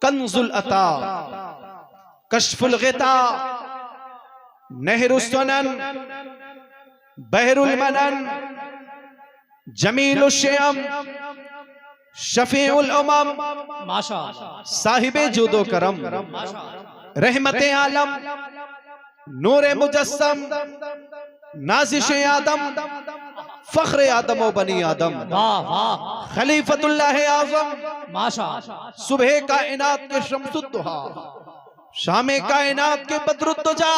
कंजुल अता, कश्फुल गिता, नहरुस सुनन, बहरुल मनन, जमीलुश शियम, शफीउल उमम, माशाअल्लाह, साहिबे जुदो करम, रहमते आलम, नूरे मुजस्सम, नाज़िशे आदम, फख्रे आदम व बनी आदम, वाह वाह, खलीफतुल्लाह आज़म, माशाअल्लाह, सुबह कायनात के शम्सुद्दुहा, शामे कायनात के बद्रुद्दुजा,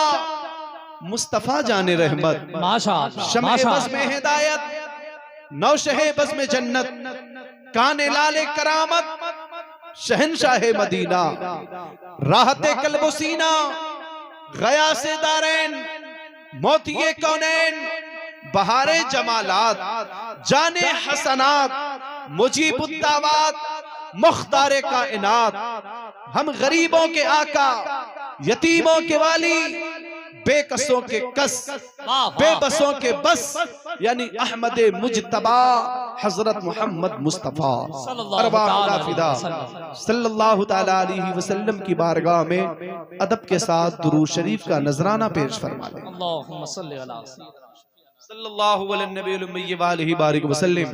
मुस्तफा जाने रहमत, माशाअल्लाह, शम्ए बज़ माशाअल्लाह, में हिदायत, नौशहे बज़ में जन्नत, काने लाले करामत, शहनशाह मदीना, राहते कल्बो सीना, गया से दारैन, मोतिये कौनैन, बहारे जमालात, जाने हसनात, मुजीबुद्दावात, मुख्तारे कायनात, हम गरीबों के आका, यतीमों के वाली, बेकसों के कस, बेबसों के बस, यानी अहमद मुजतबा हजरत मोहम्मद मुस्तफ़ा सल्लल्लाहु तआला अलैहि वसल्लम की बारगाह में अदब के साथ दुरूद शरीफ का नजराना पेश फरमा दें। अल्लाहुम्मा सल्ली अला सल्लल्लाहु अलैहि वसल्लम,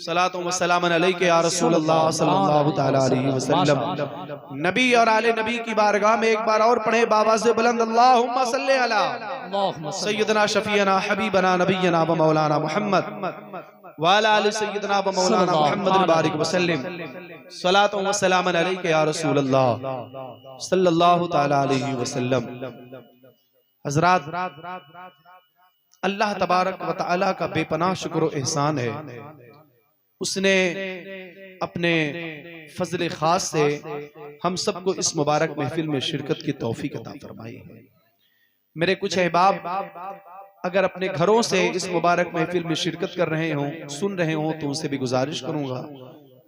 सलातो व सलामन अलैका या रसूल अल्लाह सल्लल्लाहु तआला अलैहि वसल्लम। नबी और आले नबी की बारगाह में एक बार और पढ़े बाबा से बुलंद, अल्लाहुम्मा सल्ली अला सय्यदना शफीना हबीबना नबियना व मौलाना मुहम्मद व अला आलि सय्यदना व मौलाना मुहम्मद बारिक वसल्लम। सलातो व सलामन अलैका या रसूल अल्लाह सल्लल्लाहु तआला अलैहि वसल्लम। हज़रात, अल्लाह तबारक व तआला का बेपनाह शुक्र व एहसान है, उसने अपने फजल खास से हम सबको इस मुबारक महफिल में शिरकत की तौफीक अता फरमाई है। मेरे कुछ अहबाब अगर अपने घरों से इस मुबारक महफिल में शिरकत कर रहे हों, सुन रहे हों, तो उनसे भी गुजारिश करूंगा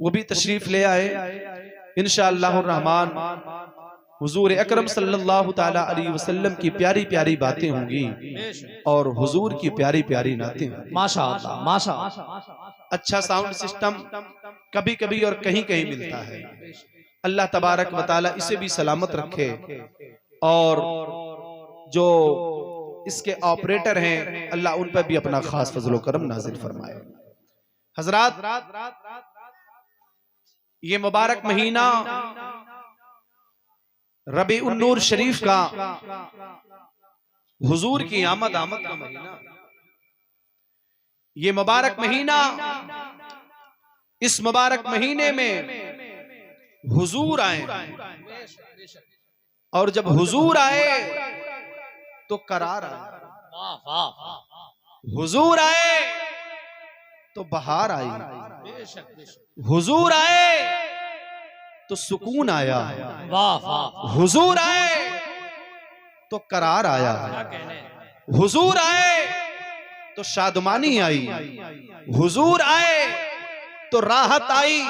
वो भी तशरीफ ले आए। इंशाअल्लाह रहमान हुजूर अकरम सल्लल्लाहु तआला अलैहि वसल्लम की प्यारी प्यारी बातें होंगी और हुजूर की प्यारी प्यारी नातें होंगी। माशाअल्लाह, माशाअल्लाह, अच्छा साउंड सिस्टम कभी कभी और कहीं कहीं मिलता है, अल्लाह तबारक व तआला इसे भी सलामत रखे और जो इसके ऑपरेटर हैं अल्लाह उन पर भी अपना खास फजलो करम नाजिल फरमाए। हजरात, ये मुबारक महीना रबी उन नूर शरीफ का, हुजूर की आमद का महीना, ये मुबारक महीना, इस मुबारक महीने में हुजूर आए और जब हुजूर आए तो करार आए, हुजूर आए तो बहार आई, हुजूर आए तो सुकून आया, हुजूर आए तो करार आया, हुजूर आए तो शादमानी आई, हुजूर आए तो राहत आई,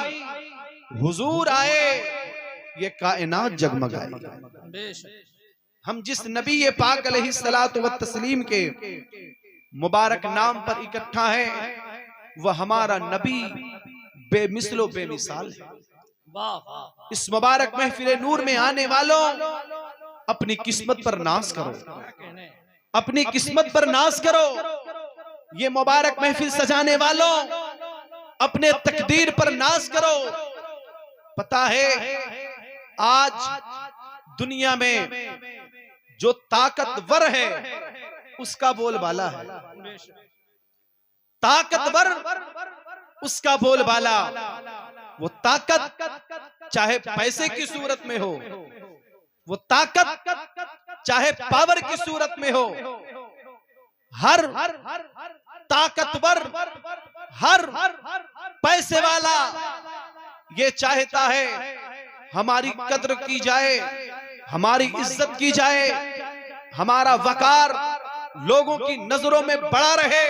हुजूर आए ये कायनात जगमगाई। हम जिस नबी पाक अलैहिस्सलातु व तस्लीम के मुबारक नाम पर इकट्ठा है वह हमारा नबी बेमिसलो बेमिसाल है। इस मुबारक महफिल नूर में आने वालों, अपनी किस्मत पर नाज करो, अपनी किस्मत पर नाज करो। ये मुबारक महफिल सजाने वालों, अपने तकदीर पर नाज करो। पता है आज दुनिया में जो ताकतवर है उसका बोलबाला है, ताकतवर उसका बोलबाला। वो ताकत चाहे पैसे की सूरत में हो, वो ताकत चाहे पावर की सूरत में हो, हर ताकतवर, हर पैसे वाला ये चाहता है हमारी कद्र की जाए, हमारी इज्जत की जाए, हमारा वकार लोगों की नजरों में बड़ा रहे।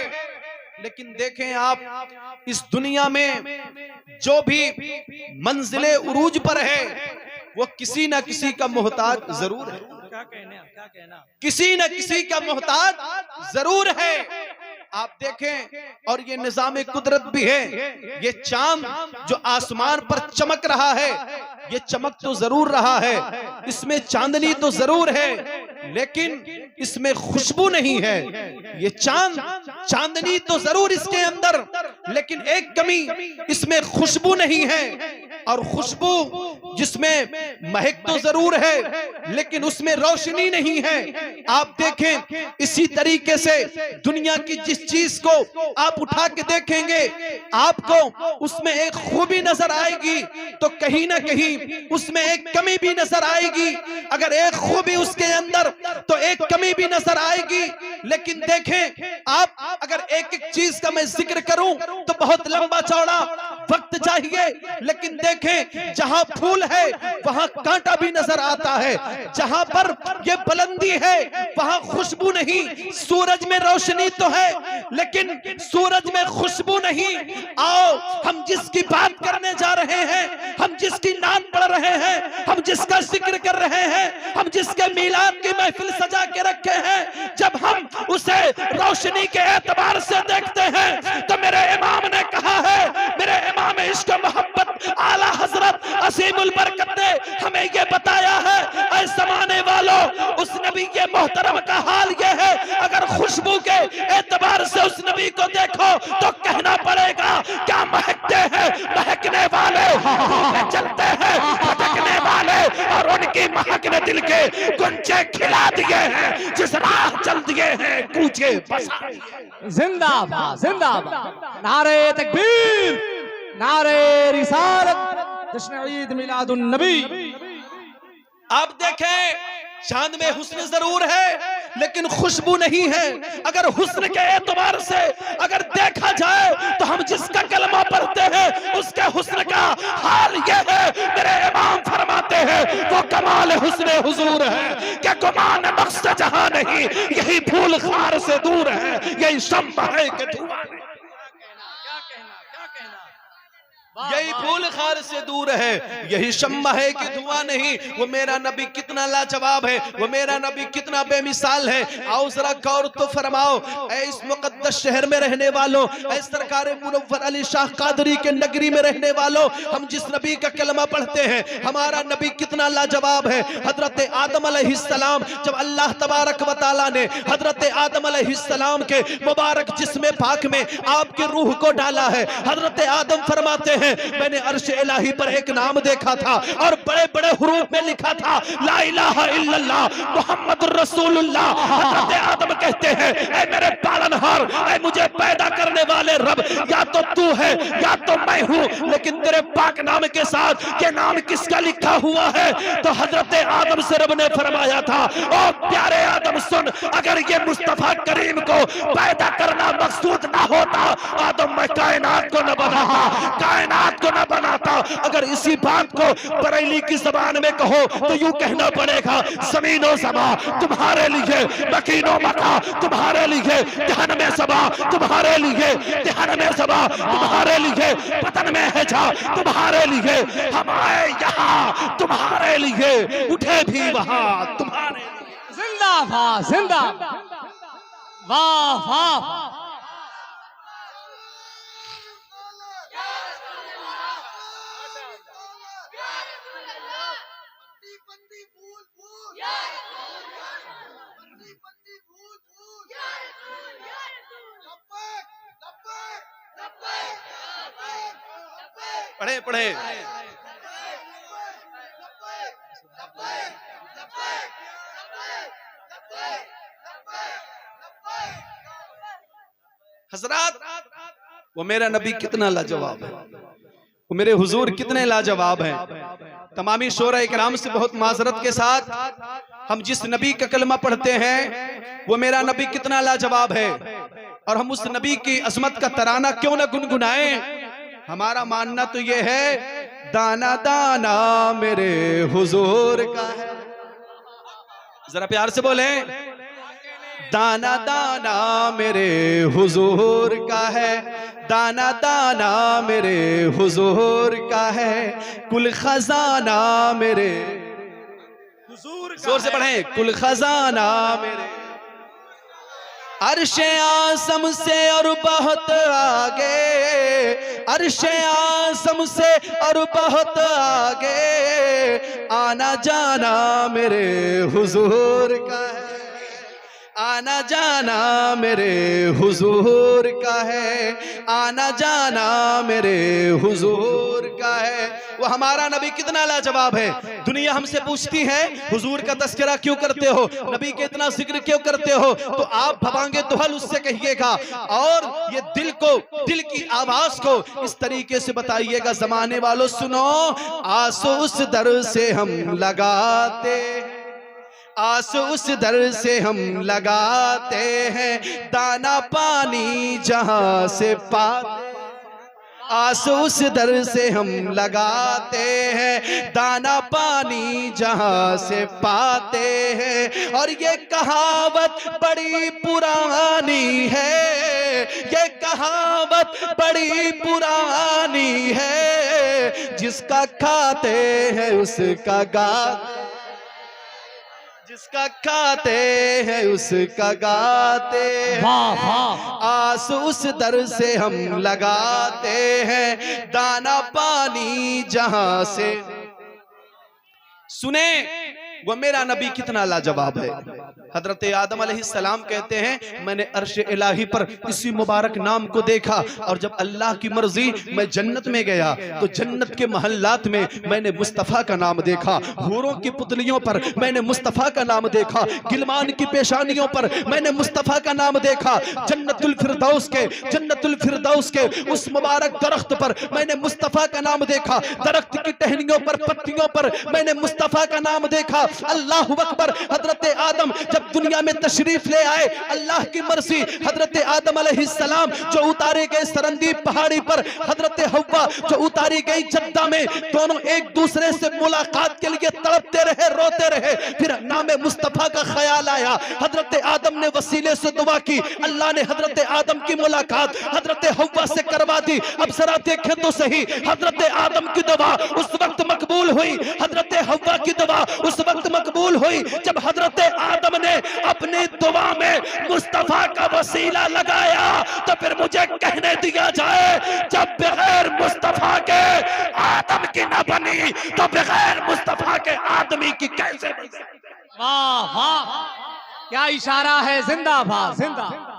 लेकिन देखें आप, इस दुनिया में जो भी मंजिले उरूज पर है वो किसी न किसी का मोहताज जरूर है, किसी न किसी का मोहताज जरूर है। आप देखें, और ये निजाम कुदरत भी है, ये चांद जो आसमान पर चमक रहा है, ये चमक तो जरूर रहा है, इसमें चांदनी तो जरूर है, लेकिन इसमें खुशबू नहीं है। ये चांदनी तो जरूर इसके अंदर, लेकिन एक कमी, इसमें खुशबू नहीं है। और खुशबू जिसमें महक तो जरूर है, लेकिन उसमें रोशनी नहीं है। आप देखें, इसी तरीके से दुनिया की जिस चीज को आप उठा के देखेंगे, आपको उसमें एक खूबी नजर आएगी, तो कहीं ना कहीं उसमें एक कमी भी नजर आएगी। अगर एक खूबी उसके अंदर, तो एक कमी भी नजर आएगी। लेकिन देखें आप, अगर एक एक चीज का मैं जिक्र करूं तो बहुत लंबा चौड़ा वक्त चाहिए, लेकिन देखें, जहां फूल है वहां कांटा भी नजर आता है, जहां पर ये बुलंदी है वहां खुशबू नहीं। सूरज में रोशनी तो है, लेकिन सूरज में खुशबू नहीं। आओ, हम जिसकी बात करने जा रहे हैं, हम जिसकी नाम पढ़ रहे हैं, हम जिसका जिक्र कर रहे हैं, हम जिसके मीलाद की महफिल सजा के रखे हैं, जब हम उसे रोशनी के एतबार से देखते हैं, तो मेरे इमाम ने कहा है, मेरे इमाम इश्क मोहब्बत आला हजरत असीमुल बरकत ने हमें ये बताया है, ऐ ज़माने वालों, उस नबी के मोहतरम का हाल ये है, अगर खुशबू के एतबार से उस नबी को देखो तो कहना पड़ेगा, क्या महकते हैं महकने वाले, चलते हैं भटकने वाले, और उनकी महक ने दिल के गुंजे खिला दिए हैं, जिस राह चल दिए हैं कूचे बसा। जिंदाबाद जिंदाबाद, नारे तकबीर, नारे रिसालत, जश्न ईद मिलादुन नबी। आप देखें, चांद में हुस्न जरूर है, लेकिन खुशबू नहीं है। अगर हुस्न के एतबार से अगर देखा जाए, तो हम जिसका कलमा पढ़ते हैं उसके हुस्न का हाल ये है, मेरे इमाम फरमाते हैं, वो कमाल हुस्न हुजूर है, क्या गुमान मक़्सद जहां नहीं, यही फूल खार से दूर है, यही शम्मा है कि धुआं नहीं। यही फूल खार से दूर है, यही शम्मा है कि धुआं नहीं। वो मेरा नबी कितना लाजवाब है, वो मेरा नबी कितना बेमिसाल है। आओ जरा गौर तो फरमाओ, ऐ इस मुकद्दस शहर में रहने वालों, ऐ सरकार मुनव्वर अली शाह कादरी के नगरी में रहने वालों, हम जिस नबी का कलमा पढ़ते हैं, हमारा नबी कितना लाजवाब है। हजरत आदम अलैहिस्सलाम, जब अल्लाह तबारक व तआला ने हजरत आदम अलैहिस्सलाम के मुबारक जिस्म पाक में आपकी रूह को डाला है, हजरत आदम फरमाते हैं, मैंने अर्श इलाही पर एक नाम देखा था, और बड़े बड़े हुरूफ में लिखा था, ला इलाहा इल्लल्लाह मुहम्मदुर रसूलुल्लाह। हजरत आदम कहते हैं, ऐ मेरे पालनहार, ऐ मुझे पैदा करने वाले रब, या तो तू है या तो मैं हूं, लेकिन तेरे पाक नाम के साथ ये नाम किसका लिखा हुआ है? तो हजरत आदम से रब ने फरमाया था, ओ प्यारे आदम सुन, अगर ये मुस्तफा करीम को पैदा करना मकसूद ना होता, आदम मैं कायनात को न बनाता, कायनात को न बनाता। अगर इसी बात को बरेली की जबान में कहो तो यूं कहना पड़ेगा, जमीनो समा तुम्हारे लिए, मकीनो मका तुम्हारे लिए, जहन में सबा तुम्हारे लिए, जहन में सबा तुम्हारे लिए, पतन में है जा तुम्हारे लिए, हम आए यहाँ तुम्हारे लिए, उठे भी वहां तुम्हारे लिए। जिंदाबाद जिंदाबाद, वाह वाह। पढ़े पढ़े हजरात, वो मेरा नबी कितना लाजवाब है, वो मेरे हुजूर कितने लाजवाब हैं। तमामी शोरा इकराम से बहुत माजरत के साथ, हम जिस नबी का कलमा पढ़ते हैं, वो मेरा नबी कितना लाजवाब है, और हम उस नबी की अजमत का तराना क्यों न गुनगुनाएं। हमारा मानना तो ये है, दाना दाना मेरे हुजूर का है। जरा प्यार से बोले, दाना दाना मेरे हुजूर का है, दाना दाना मेरे हुजूर का है, कुल खजाना मेरे हुजूर का। जोर से पढ़ें, कुल खजाना मेरे। अर्शे आसम से और बहुत आगे, अर्शे आसम से और बहुत आगे, आना जाना मेरे हुजूर का है, आना जाना मेरे हुजूर का है, आना जाना मेरे हुजूर का है। वो हमारा नबी कितना लाजवाब है। दुनिया हमसे पूछती है हुजूर का तस्करा क्यों करते हो, नबी के इतना जिक्र क्यों करते हो, तो आप भवांगे दुहल उससे कहिएगा और ये दिल को, दिल की आवाज को इस तरीके से बताइएगा, जमाने वालों सुनो, आंसू उस दर से हम लगाते हैं, आंसू उस दर से हम लगाते हैं, दाना पानी जहां से पाते, आंसू उस दर से हम लगाते हैं, दाना पानी जहां से पाते हैं। और ये कहावत बड़ी पुरानी है, ये कहावत बड़ी पुरानी है, जिसका खाते हैं उसका गाते, जिसका खाते हैं उसका गाते हैं। आंसू उस दर से हम लगाते हैं, दाना पानी जहां से। सुने वो मेरा नबी कितना लाजवाब है। हजरत आदम अलैहिस्सलाम कहते हैं मैंने अर्श इलाही पर इसी मुबारक नाम को देखा, और जब अल्लाह की मर्जी मैं जन्नत में गया तो जन्नत के महल्लात में मैंने मुस्तफ़ा का नाम देखा, हूरों की पुतलियों पर मैंने मुस्तफ़ा का नाम देखा, गिलमान की पेशानियों पर मैंने मुस्तफ़ा का नाम देखा, जन्नतुल फिरदौस के उस मुबारक दरख्त पर मैंने मुस्तफ़ा का नाम देखा, दरख्त की टहनियों पर, पत्तियों पर मैंने मुस्तफ़ा का नाम देखा। अल्लाहु अकबर। हजरत आदम जब दुनिया में तशरीफ ले आए, अल्लाह की मर्जी, हजरत आदम अलैहिस्सलाम जो उतारे गए सरंदीप पहाड़ी पर, हजरत हव्वा जो उतारी गई जद्दा में, दोनों एक दूसरे से मुलाकात के लिए तड़पते रहे, रोते रहे। फिर नाम मुस्तफ़ा का ख्याल आया, हजरत आदम ने वसीले से दुआ की, अल्लाह ने हजरत आदम की मुलाकात हजरत हव्वा से करवा दी। अब जरा देखें तो सही, हजरत आदम की दुआ उस वक्त मकबूल हुई, हजरत हव्वा की दुआ उस वक्त मकबूल हुई जब हजरत आदम ने अपनी दुआ में मुस्तफा का वसीला लगाया। तो फिर मुझे कहने दिया जाए, जब बगैर मुस्तफा के आदम की न बनी तो बगैर मुस्तफा के आदमी की कैसे बनी। वाह वाह, क्या इशारा है, जिंदाबाद जिंदाबाद।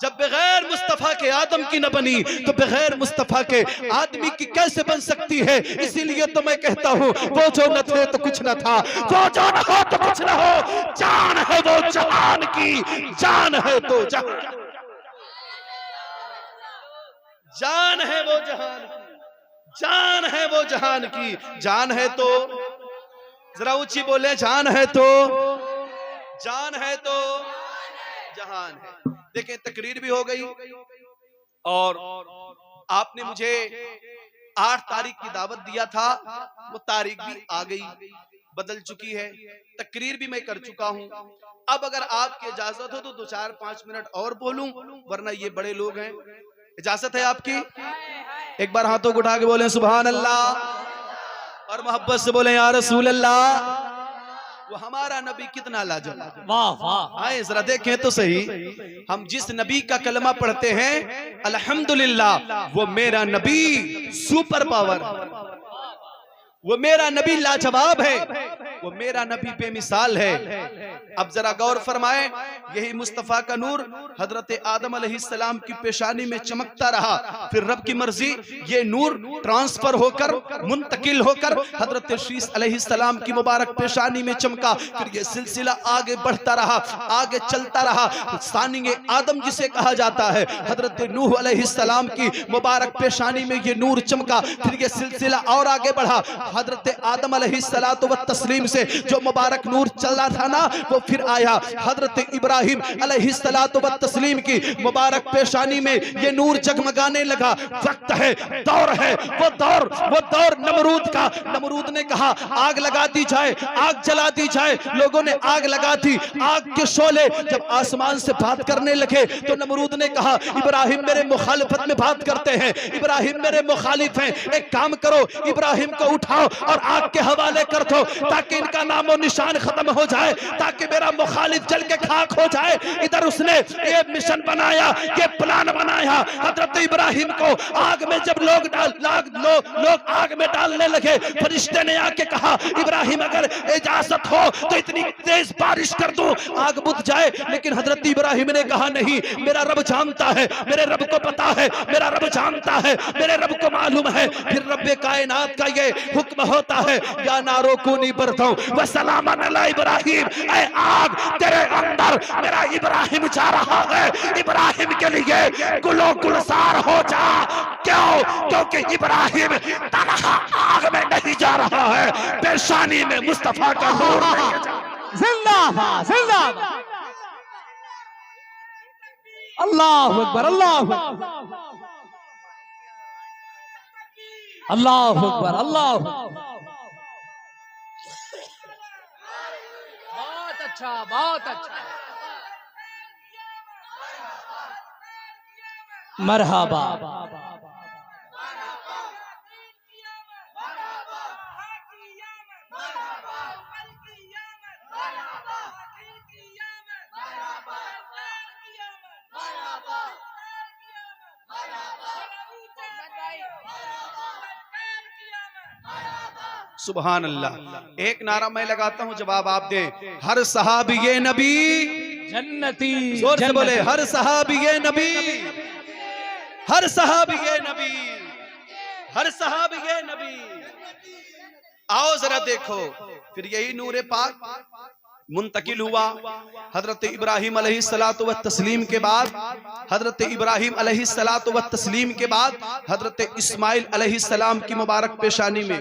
जब बगैर मुस्तफा के आदम की न बनी तो बगैर मुस्तफा के आदमी की कैसे बन सकती है। इसीलिए तो मैं कहता हूँ, वो जो न थे तो कुछ न था, वो जो न हो तो कुछ न हो, जान है वो जहान की, जान है तो जहान, जान है वो जहान की, जान है वो जहान की, जान है तो जरा ऊंची बोले, जान है तो, जान है तो जहान है। देखें तकरीर भी हो गई और आपने मुझे 8 तारीख की दावत दिया था, वो तारीख भी आ गई, बदल चुकी है, तकरीर भी मैं कर चुका हूं। अब अगर आपकी इजाजत हो तो 2-4-5 मिनट और बोलूं, वरना ये बड़े लोग हैं। इजाजत है आपकी? एक बार हाथों को उठा के बोले सुभान अल्लाह और मोहब्बत से बोले या रसूल अल्लाह। वो हमारा नबी कितना लाजवाब। वाह वाह। आए जरा देखें तो सही, हम जिस नबी का कलमा पढ़ते हैं अल्हम्दुलिल्लाह, वो मेरा नबी सुपर पावर, वो मेरा नबी लाजवाब है, वो मेरा नबी बेमिसाल है। अब जरा गौर फरमाएं, यही मुस्तफा का नूर हजरत आदम अलैहिस्सलाम की पेशानी में चमकता रहा, फिर रब की मर्जी ये नूर ट्रांसफर होकर, मुंतकिल होकर हजरत शीस अलैहिस्सलाम की मुबारक पेशानी में चमका। फिर ये सिलसिला आगे बढ़ता रहा, आगे चलता रहा। सानिए आदम जिसे कहा जाता है, हजरत नूह अलैहिस्सलाम की मुबारक पेशानी में ये नूर चमका। फिर ये सिलसिला और आगे बढ़ा, हजरत आदम अलैहिस्सलातु व तस्लीम से जो मुबारक नूर चला था ना, वो फिर आया हजरत इब्राहिम अलैहिस्सलातु व तस्लीम की मुबारक पेशानी में ये नूर जगमगाने लगा। वक्त है, दौर है, वो दौर नमरूद का। नमरूद ने कहा आग लगा दी जाए, आग जला दी जाए। लोगों ने आग लगा दी, आग के शोले जब आसमान से बात करने लगे तो नमरूद ने कहा इब्राहिम मेरे मुखालिफत में बात करते हैं, इब्राहिम मेरे मुखालिफ हैं, एक काम करो इब्राहिम को उठाओ और आग के हवाले कर दो, ताकि इनका नामो निशान खत्म हो जाए, ताकि मेरा मुखालिफ जल के खाक हो जाए। इधर उसने ये मिशन बनाया, ये प्लान बनाया। हजरत इब्राहिम को आग में जब लोग आग में डालने लगे, फरिश्ते ने आके कहा इब्राहिम अगर इजाजत हो तो इतनी तेज बारिश कर दूं आग बुझ जाए। लेकिन हजरत इब्राहिम ने कहा नहीं, मेरा रब जानता है, मेरे रब को पता है, मेरा रब जानता है, मेरे रब को मालूम है। फिर रब्बे कायनात का ये हुक्म होता है, या नारो कूनी बरदो व सलामन अला इब्राहिम, ऐ आग तेरे अंदर मेरा इब्राहिम जा रहा है, इब्राहिम के लिए गुलो गुलजार हो जा। क्यों? क्योंकि इब्राहिम तनहा आग में नहीं जा रहा है, पेशानी में मुस्तफा का नूर लेके जा। जिंदाबाद जिंदाबाद, अल्लाह अकबर, अल्लाह अल्लाह अकबर, अल्लाह। बहुत अच्छा, बहुत अच्छा, मरहबा। सुभान अल्लाह। एक नारा मैं लगाता हूं, जवाब आप दे। हर सहाबी ये नबी जन्नती, जोर से बोले, हर सहाबी ये नबी, हर सहाबी ये नबी, हर सहाबी ये नबी। आओ जरा देखो, फिर यही नूरे पाक मुंतकिल हुआ हजरत इब्राहिम अलैहिस्सलातु व तस्लीम के बाद, हजरत इब्राहिम अलैहिस्सलातु व तस्लीम के बाद हजरत इस्माइल अलैहिस्सलाम की मुबारक पेशानी में।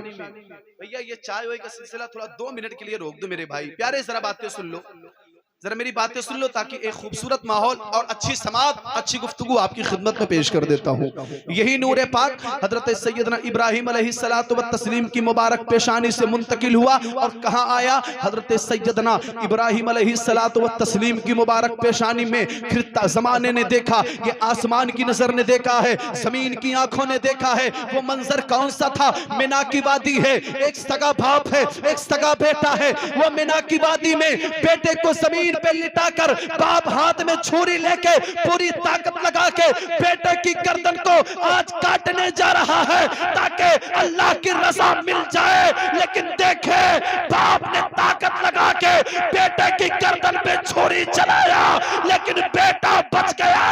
भैया ये चाय वाय का सिलसिला थोड़ा 2 मिनट के लिए रोक दो मेरे भाई प्यारे, जरा बातें सुन लो, जरा मेरी बातें सुन लो, ताकि एक खूबसूरत माहौल और अच्छी समात, अच्छी गुफ्तगू आपकी खिदमत में पेश कर देता हूँ। यही नूरे पाक हजरत सैयदना इब्राहिम अलैहिस्सलातु व तस्लीम की मुबारक पेशानी से मुंतकिल हुआ और कहाँ आया? हजरत सैयदना इब्राहिम अलैहिस्सलातु व तस्लीम की मुबारक पेशानी में। फिर जमाने ने देखा, ये आसमान की नजर ने देखा है, जमीन की आंखों ने देखा है। वो मंजर कौन सा था? मिना की वादी है, एक सगा बाप है, एक सगा बेटा है। वो मिना की वादी में बेटे को जमीन पे लिटाकर बाप हाथ में छुरी लेके पूरी ताकत लगा के बेटे की गर्दन को आज काटने जा रहा है, ताकि अल्लाह की रजा मिल जाए। लेकिन देखे, बाप ने ताकत लगा के बेटे की गर्दन पे छुरी चलाया, लेकिन बेटा बच गया।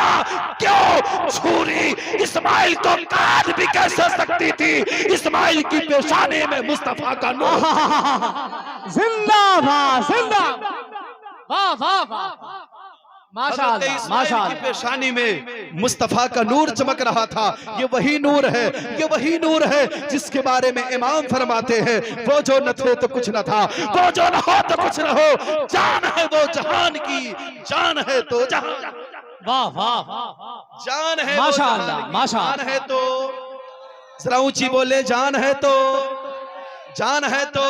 क्यों? छुरी इस्माइल को काट भी कैसे सकती थी? इस्माइल की पेशानी में मुस्तफा का नूर। जिंदाबाद जिंदाबाद, वाह वाह वाह, माशाअल्लाह माशाअल्लाह। की पेशानी में मुस्तफा का नूर चमक रहा था। ये वही नूर है, ये वही नूर है जिसके बारे में इमाम फरमाते हैं, वो जो न थे तो कुछ न था, वो जो न हो तो कुछ न हो, जान है वो जहान की, जान है तो जहान। वाह वाह वाह, जान है माशाअल्लाह माशाअल्लाह। जान है तो जरा ऊंची बोले, जान है तो, जान है तो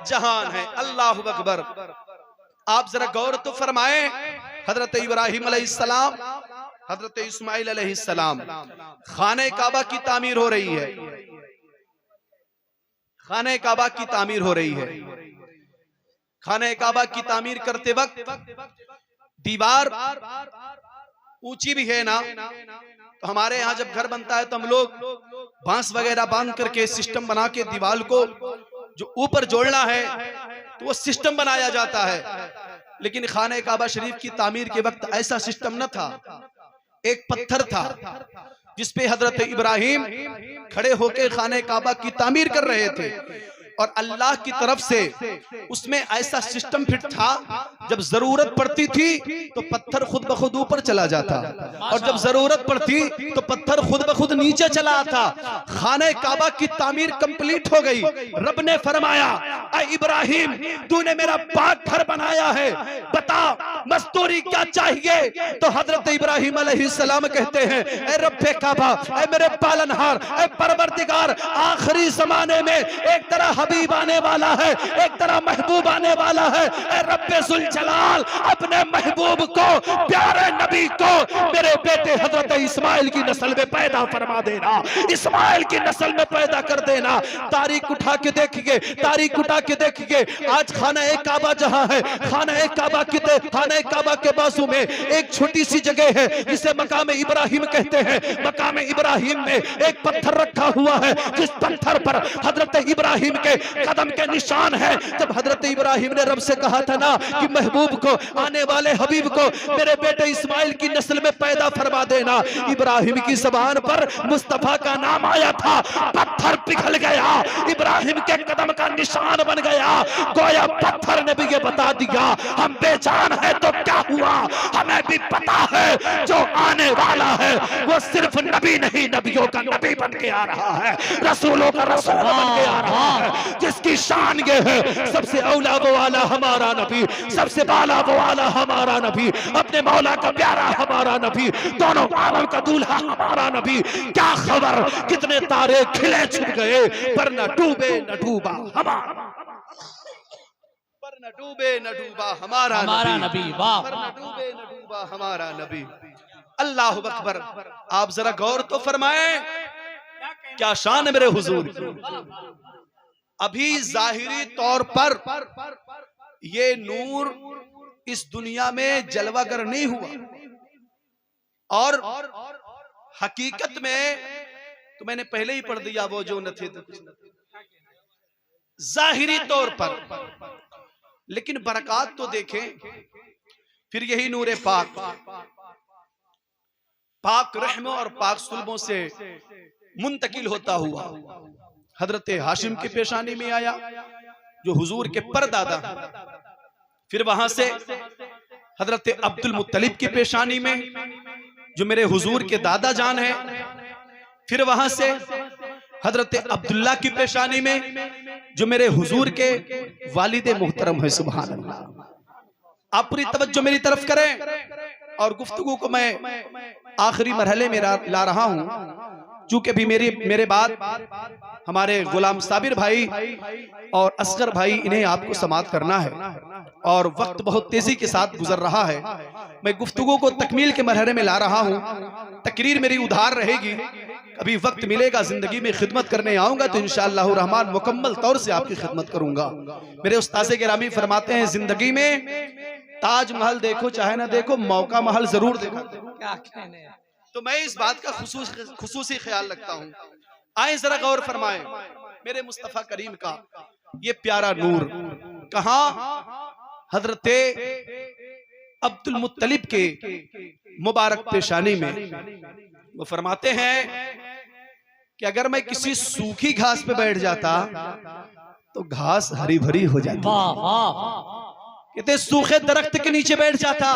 जहान है। अल्लाहु अकबर। आप जरा गौर तो फरमाएं, हजरत इब्राहिम अलैहिस्सलाम, हजरत इस्माइल अलैहिस्सलाम, खाने काबा की तामीर हो रही है, खाने काबा की तामीर हो रही है। खाने काबा की तामीर करते वक्त दीवार ऊंची भी है ना, तो हमारे यहाँ जब घर बनता है तो हम लोग बांस वगैरह बांध करके सिस्टम बना के दीवार को जो ऊपर जोड़ना है तो वो सिस्टम बनाया जाता है। लेकिन खाने काबा शरीफ की तामीर के वक्त ऐसा सिस्टम न था, एक पत्थर था जिसपे हजरत इब्राहिम खड़े होकर खाने काबा की तामीर कर रहे थे, और अल्लाह की तरफ से उसमें ऐसा सिस्टम फिट था, जब जरूरत पड़ती थी तो पत्थर खुद ब खुद ऊपर चला जाता, और जब जरूरत पड़ती तो पत्थर खुद ब खुद नीचे चला आता। खाने काबा की तामीर कंप्लीट हो गई। रब ने फरमाया, ऐ इब्राहिम, तूने मेरा पाक घर बनाया है, बता मजदूरी क्या चाहिए? तो हजरत इब्राहिम अलैहिस्सलाम कहते हैं, ऐ रब्बे काबा, ऐ मेरे पालनहार, ऐ परवरदिगार, आखिरी जमाने में एक तरह हबीब आने वाला है, एक तरह महबूब आने वाला है। ऐ रब्बे जुल जलाल, अपने महबूब को, प्यारे नबी को मेरे बेटे हजरत इस्माइल की नस्ल में पैदा फरमा देना, इस्माइल की नस्ल में पैदा कर देना। तारीख उठा के देखिए, तारीख उठा टकरा के देखिए, आज खाना ए काबा जहां है, खाना ए काबा के बाजू में एक छोटी सी जगह है जिसे मकाम इब्राहिम कहते हैं। मकाम इब्राहिम में एक पत्थर रखा हुआ है, जिस पत्थर पर हजरत इब्राहिम के कदम के निशान है। जब हजरत इब्राहिम ने रब से कहा था ना कि महबूब को, आने वाले हबीब को मेरे बेटे इस्माइल की नस्ल में पैदा फरमा देना, इब्राहिम की ज़बान पर मुस्तफा का नाम आया था, पत्थर पिघल गया, इब्राहिम के कदम का निशान बन गया। गोया पत्थर ने भी ये बता दिया, हम बेजान है तो क्या हुआ, हमें भी पता है जो आने वाला है वो सिर्फ नबी नहीं, नबियों का नबी बन के आ रहा है, रसूलों का रसूल बन के आ रहा है, जिसकी शान ये है सबसे औला वो वाला हमारा नबी, सबसे बाला वो वाला हमारा नबी, अपने मौला का प्यारा हमारा नबी, दोनों आलम का दूल्हा हमारा नबी। क्या खबर कितने तारे खिले छुप गए, पर न डूबे न डूबा हमारा, पर न डूबे न डूबा हमारा नबी, वाह, पर न डूबे न डूबा हमारा नबी। अल्लाह अकबर। आप जरा गौर तो फरमाएं, क्या शान है मेरे हुजूर की। अभी जाहिरी तौर पर ये नूर इस दुनिया में जलवागर नहीं हुआ, और हकीकत में तो मैंने पहले ही पढ़ दिया, वो जो न थे जाहिरी तौर पर, लेकिन बरकत तो देखें। फिर यही नूर पाक रहम और पाक सुल्बों से मुंतकिल होता हुआ हजरत हाशिम की पेशानी में आया, जो हुजूर के परदादा। फिर वहां से हजरत अब्दुल मुत्तलिब की पेशानी में, जो मेरे हुजूर के दादा जान है। फिर वहां से हजरत अब्दुल्ला की पेशानी में, जो मेरे हुजूर के वालिद मुहतरम है। सुभान अल्लाह। आप पूरी तवज्जो मेरी तरफ करें, और गुफ्तगू को मैं आखिरी मरहले में ला रहा हूं, चूंकि भी मेरे बाद हमारे गुलाम साबिर भाई और असगर भाई, इन्हें आपको समाअत करना है, और वक्त बहुत तेजी के साथ गुजर रहा है। मैं गुफ्तगू को तकमील के मरहले में ला रहा हूं। तकरीर मेरी उधार रहेगी, अभी वक्त मिलेगा, जिंदगी में खिदमत करने आऊंगा तो इंशाअल्लाह रहमान मुकम्मल तौर से आपकी खिदमत करूंगा। मेरे उस्ताद गिरामी फरमाते हैं, जिंदगी में ताजमहल देखो चाहे ना देखो, मौका महल जरूर देखो। तो मैं इस बात का खुसूसी ख्याल रखता हूँ। आए जरा गौर फरमाएं, मेरे मुस्तफा करीम का ये प्यारा नूर कहाँ, हजरत अब्दुल मुत्तलिब के मुबारक पेशानी में। वो फरमाते हैं कि अगर मैं किसी सूखी घास पे बैठ जाता तो घास हरी भरी हो जाती, कहते सूखे दरख्त के नीचे बैठ जाता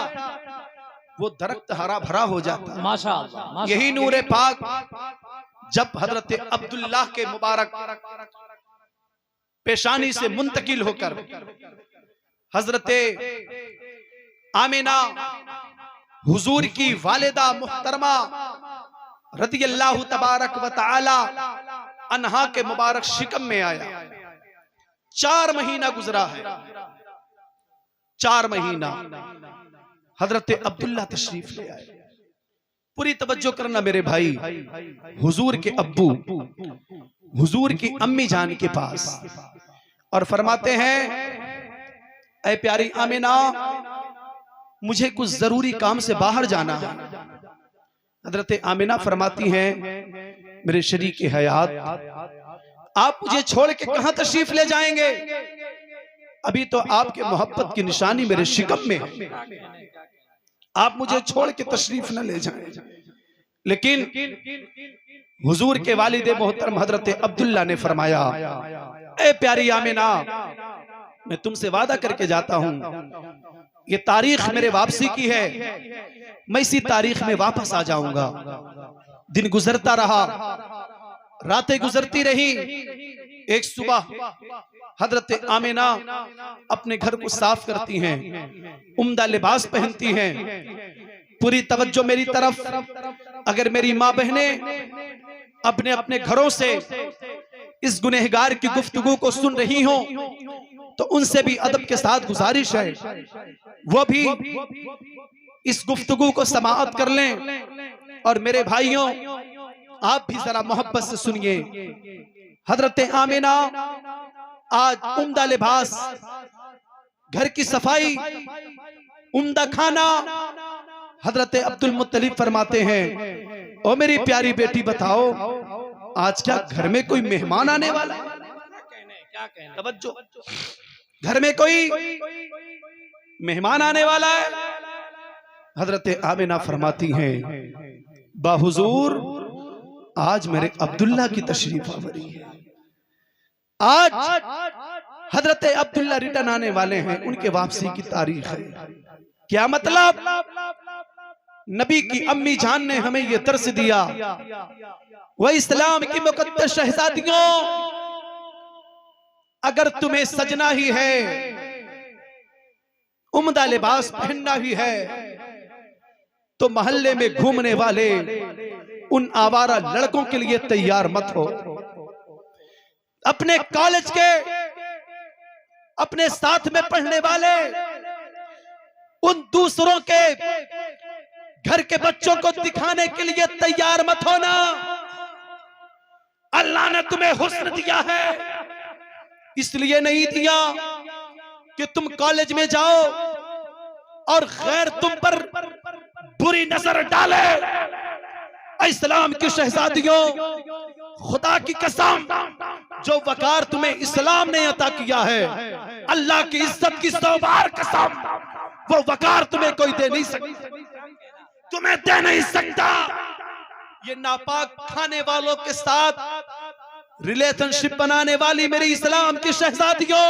वो दरख्त हरा भरा हो जाता। माशाअल्लाह। यही नूर पाक जब हजरत अब्दुल्लाह के मुबारक पेशानी से मुंतकिल होकर हजरत आमिना हुजूर की वालिदा मुहतरमा रदियल्लाहु तबारक व तआला अन्हा के मुबारक शिकम में आया। 4 महीना गुजरा है, 4 महीना हजरत अब्दुल्ला तशरीफ ले आए। पूरी तवज्जो करना मेरे भाई, हुजूर के अब्बू हुजूर की अम्मी जान के पास, और फरमाते हैं, ऐ प्यारी आमिना, मुझे कुछ जरूरी काम से बाहर जाना है। हजरत आमिना फरमाती हैं, मेरे शरीक हयात, आप मुझे छोड़ के कहां तशरीफ ले जाएंगे? अभी तो आपके मोहब्बत की निशानी मेरे शिकम में है, आप मुझे छोड़ के तशरीफ न ले जाएं। लेकिन हुजूर के वालिद मोहतरम हजरत अब्दुल्ला ने फरमाया, ए प्यारी आमिना, मैं तुमसे वादा करके जाता हूं, ये तारीख मेरे वापसी की है, मैं इसी तारीख में वापस आ जाऊंगा। दिन गुजरता रहा, रातें गुजरती रही। एक सुबह हजरत आमिना अपने घर को साफ करती हैं, उम्दा लिबास पहनती हैं। पूरी तवज्जो मेरी तरफ। अगर मेरी माँ बहनें अपने अपने घरों से इस गुनहगार की गुफ्तगू को सुन रही हो तो उनसे भी अदब के साथ गुजारिश है, वो भी इस गुफ्तगू को समाअत कर लें। और मेरे भाइयों, आप भी जरा मोहब्बत से सुनिए। हजरत आमिना आज उम्दा लिबास, घर की सफाई, उम्दा खाना। हजरत अब्दुल मुत्तलिब फरमाते हैं, ओ मेरी प्यारी बेटी बताओ आज क्या घर में कोई मेहमान आने वाला है? क्या कहना? तवज्जो, घर में कोई मेहमान आने वाला है? हजरत आमिना फरमाती हैं, बाहुजूर आज मेरे अब्दुल्ला की तशरीफ आवरी है। आज हजरत अब्दुल्ला रिटर्न आने वाले हैं, उनके वापसी की तारीख है। क्या मतलब? नबी की अम्मी जान ने हमें यह दर्स दिया, वह इस्लाम की मुकद्दस शहजादियों, अगर तुम्हें सजना ही है, उम्दा लिबास पहनना ही है, तो मोहल्ले में घूमने वाले उन आवारा लड़कों के लिए तैयार मत हो। अपने कॉलेज के, अपने साथ में पढ़ने वाले उन दूसरों के घर के बच्चों को दिखाने के लिए तैयार मत होना। अल्लाह ने तुम्हें हुस्न दिया है, इसलिए नहीं दिया कि तुम कॉलेज में जाओ और गैर तुम पर बुरी नजर डाले। इस्लाम की शहजादियों, खुदा की कसम, जो वकार तुम्हें इस्लाम ने अता किया है, अल्लाह की इज्जत की 100 बार कसम, वो वकार तुम्हें कोई दे नहीं सकता, तुम्हें दे नहीं सकता। ये नापाक खाने वालों के साथ रिलेशनशिप बनाने वाली मेरी इस्लाम की शहजादियों,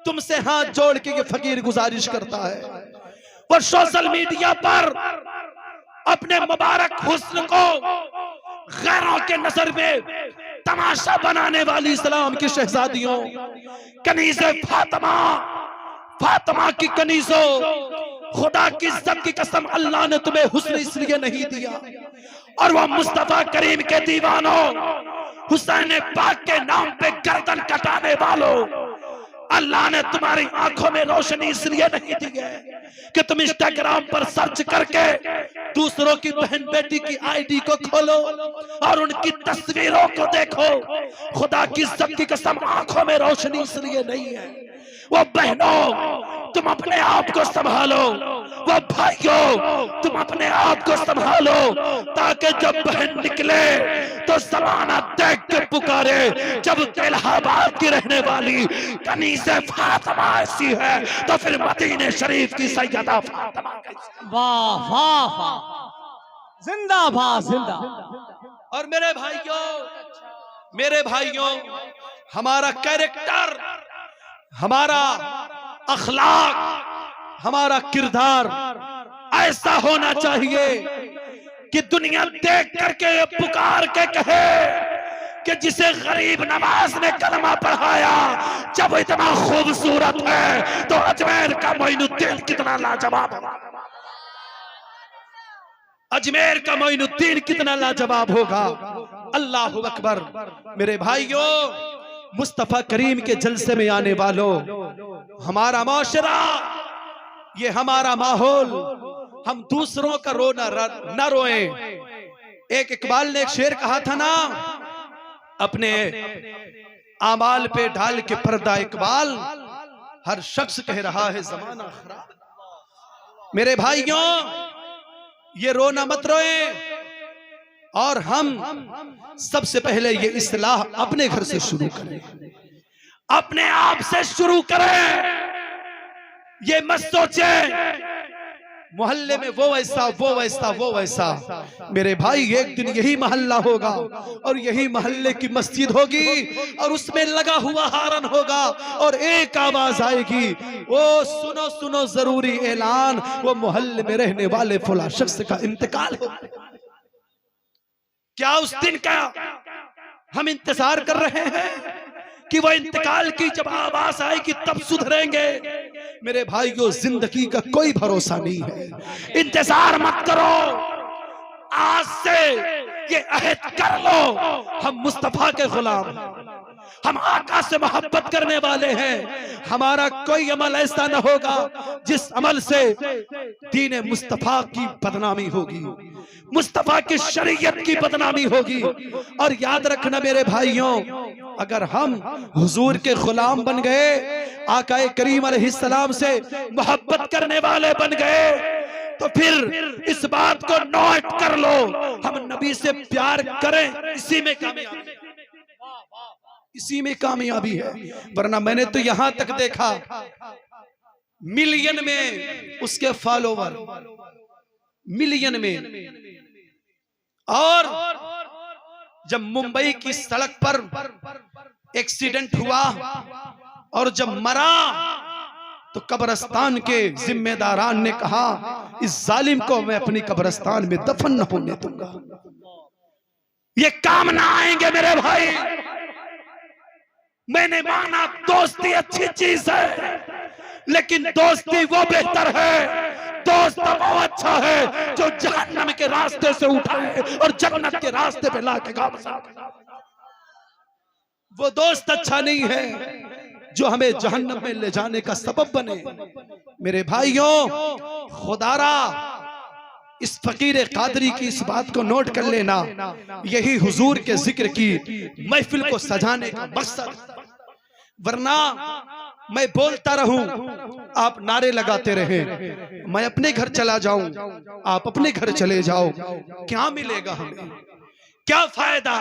तुमसे हाथ जोड़ के ये फकीर गुजारिश करता है, वो सोशल मीडिया पर अपने मुबारक हुस्न को गैरों के नजर में तमाशा बनाने वाली इस्लाम की शहजादियों, कनीज़े फातिमा, फातिमा की कनीज़ो, खुदा की इज्जत की कसम, अल्लाह ने तुम्हें हुस्न इसलिए नहीं दिया। और वह मुस्तफा करीम के दीवानों, हुसैन पाक के नाम पे गर्दन कटाने वालों, अल्लाह ने तुम्हारी आंखों में रोशनी इसलिए नहीं दी है कि तुम इंस्टाग्राम पर सर्च करके दूसरों की बहन बेटी की आईडी को खोलो और उनकी तस्वीरों को देखो। खुदा की इज्जत की कसम, आंखों में रोशनी इसलिए नहीं है। वो बहनों, तुम अपने आप को संभालो, वो भाइयों, तुम अपने आप को संभालो, ताकि जब बहन निकले तो जमाना देख के पुकारे। जब इलाहाबाद की रहने वाली कनीज़े फातिमा ऐसी है, तो फिर मदीने शरीफ की सैयदा फातिमा कैसी? वाह वाह वाह, जिंदाबाद जिंदाबाद। और मेरे भाइयों, हमारा कैरेक्टर, हमारा अखलाक, हमारा किरदार ऐसा होना चाहिए कि दुनिया देख करके पुकार के कहे कि जिसे गरीब नवाज ने कलमा पढ़ाया, जब इतना खूबसूरत है तो अजमेर का मोइनुद्दीन कितना लाजवाब होगा। अजमेर का मोइनुद्दीन कितना लाजवाब होगा। अल्लाहु अकबर। मेरे भाइयों, मुस्तफा करीम के जलसे में आने वालों, हमारा माशरा, ये हमारा माहौल, हम दूसरों का रोना न रोएं। एक इकबाल ने एक शेर कहा था ना, अपने आमाल पे ढाल के पर्दा इकबाल, हर शख्स कह रहा है जमाना खराब। मेरे भाइयों, ये रोना मत रोएं, और हम सबसे पहले ये इस्लाह अपने घर से शुरू करें, अपने आप से शुरू करें। ये मत सोचें मोहल्ले में वो ऐसा वो वैसा वो वैसा। मेरे भाई, एक दिन यही मोहल्ला होगा और यही मोहल्ले की मस्जिद होगी और उसमें लगा हुआ हारन होगा और एक आवाज आएगी, ओ सुनो सुनो जरूरी ऐलान, वो मोहल्ले में रहने वाले फला शख्स का इंतकाल हो। क्या उस दिन का हम इंतजार कर रहे हैं कि वो इंतकाल की जब आवाज आएगी तब सुधरेंगे? मेरे भाइयों, जिंदगी का कोई भरोसा नहीं है। इंतजार मत करो, आज से ये अहद कर लो, हम मुस्तफा के गुलाम हैं, हम आका से मोहब्बत करने वाले हैं। हमारा कोई अमल ऐसा न होगा जिस अमल से दीन मुस्तफा की बदनामी होगी, मुस्तफा की शरीयत की बदनामी होगी। और याद रखना मेरे भाइयों, अगर हम हुजूर के गुलाम बन गए, आका करीम अलैहिस्सलाम से मोहब्बत करने वाले बन गए, तो फिर इस बात को नोट कर लो, हम नबी से प्यार करें, इसी में कामयाबी, इसी में कामयाबी है। वरना मैंने तो यहां तक देखा मिलियन में उसके फॉलोवर, मिलियन में। और जब मुंबई की सड़क पर एक्सीडेंट हुआ और जब मरा तो कब्रिस्तान के जिम्मेदारान ने कहा इस जालिम को मैं अपनी कब्रिस्तान में दफन न होने दूंगा। ये काम ना आएंगे मेरे भाई। मैंने माना दोस्ती अच्छी चीज है, लेकिन दोस्ती वो बेहतर है, दोस्त वो अच्छा है जो जहन्नम के रास्ते से उठाए और जन्नत के रास्ते पे लाके गामसा। वो दोस्त अच्छा नहीं है जो हमें जहन्नम में ले जाने का सबब बने। मेरे भाइयों, खुदारा इस फकीर कादरी की इस बात को नोट कर लेना, यही हुजूर के जिक्र की महफिल को सजाने का मकसद। वरना मैं बोलता रहूं, आप नारे लगाते रहे, मैं अपने घर चला जाऊं, आप अपने घर चले जाओ, क्या मिलेगा हमें, क्या फायदा?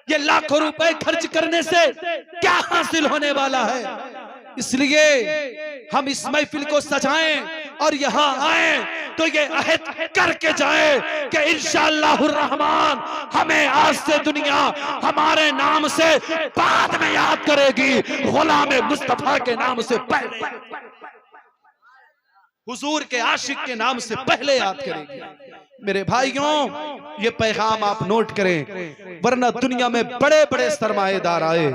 ये लाखों रुपए खर्च करने से क्या हासिल होने वाला है? इसलिए हम इस महफिल को सजाएं और यहाँ आए तो ये अहद करके जाए कि इंशाअल्लाहुर रहमान हमें आज से दुनिया हमारे नाम से बाद में याद करेगी, गुलाम मुस्तफा के नाम से पहले, हुजूर के आशिक के नाम से पहले याद करेगी। मेरे भाइयों, ये पैगाम आप नोट करें, वरना दुनिया में बड़े बड़े सरमाएदार आए।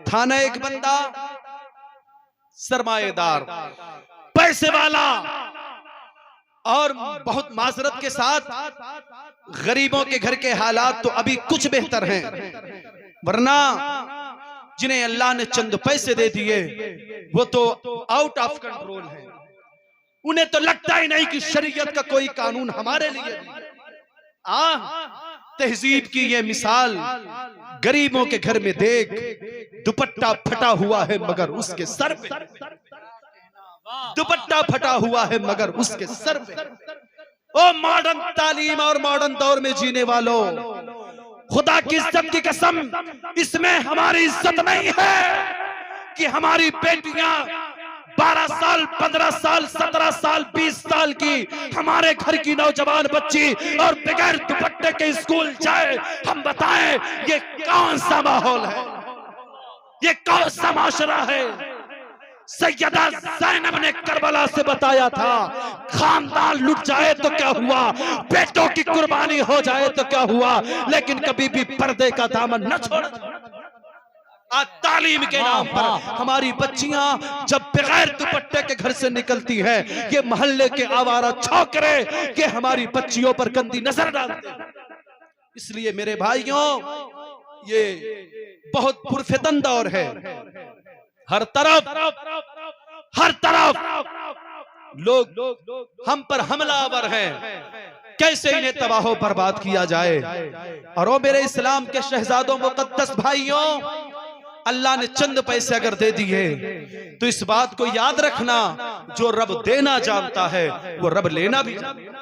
था ना एक बंदा सरमाएदार, पैसे वाला, और बहुत माजरत के साथ गरीबों के घर के हालात तो अभी कुछ बेहतर हैं, वरना जिन्हें अल्लाह ने चंद पैसे दे दिए वो तो आउट ऑफ कंट्रोल है। उन्हें तो लगता ही नहीं कि शरीयत का कोई कानून हमारे लिए। तहजीब की ये मिसाल, गरीबों के घर में देख, दुपट्टा फटा हुआ है मगर उसके सर पे, दुपट्टा फटा हुआ है मगर उसके सर पे। ओ मॉडर्न तालीम और मॉडर्न दौर में जीने वालों, खुदा की इज्जत की कसम, इसमें हमारी इज्जत नहीं है कि हमारी बेटियां 12 साल, 15 साल, 17 साल, 20 साल की हमारे घर की नौजवान बच्ची और बगैर दुपट्टे के स्कूल जाए। हम बताएं ये कौन सा माहौल है, ये कौन सा माशरा है? सैयदा ज़ैनब ने करबला से बताया था, खानदान लुट जाए तो क्या हुआ, बेटों की कुर्बानी हो जाए तो क्या हुआ, लेकिन कभी भी पर्दे का दामन न छोड़। आज तालीम के नाम पर हमारी बच्चियां जब बगैर दुपट्टे के घर से निकलती हैं, ये मोहल्ले के आवारा छोकरे के हमारी बच्चियों पर गंदी नजर डालते हैं। इसलिए मेरे भाइयों, ये बहुत पुरफितन दौर है। हर तरफ लोग हम पर हमलावर हैं, कैसे इन्हें तबाह बर्बाद किया जाए। और वो मेरे इस्लाम के शहजादों मुकद्दस भाइयों, अल्लाह ने चंद पैसे अगर दे दिए तो इस बात को याद रखना, जो रब देना जानता है वो रब लेना भी जानता है।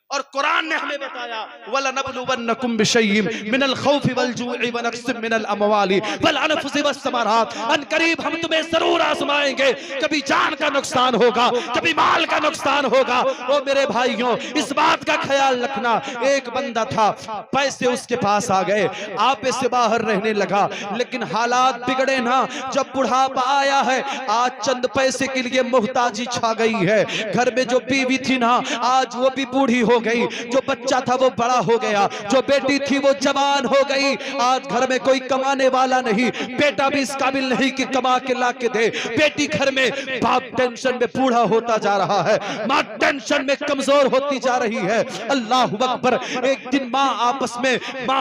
और कुरान ने हमें बताया, वलनबलुवन्नकुम बिशैइम मिनल खौफि वल जूइ व नक्सिम मिनल अमवालि वल अनफुसि वस समरात। अनकरीब हम तुम्हें जरूर आजमाएंगे, कभी जान का नुकसान होगा, कभी माल का नुकसान होगा। ओ मेरे भाइयों, इस बात का ख्याल रखना। एक बंदा था, पैसे उसके पास आ गए, आपे से बाहर रहने लगा, लेकिन हालात बिगड़े ना। जब बुढ़ापा आया है, आज चंद पैसे के लिए मोहताजी छा गई है। घर में जो बीवी थी ना, आज वो भी बूढ़ी हो हो गई, जो बच्चा था वो बड़ा हो गया, जो बेटी थी वो जवान हो गई। आज घर में कोई कमाने वाला नहीं, बेटा भी इस काबिल नहीं कि कमा के ला के दे। बेटी घर में, बाप टेंशन में बूढ़ा होता जा रहा है, माँ टेंशन में कमजोर होती जा रही है। अल्लाह अकबर। एक दिन माँ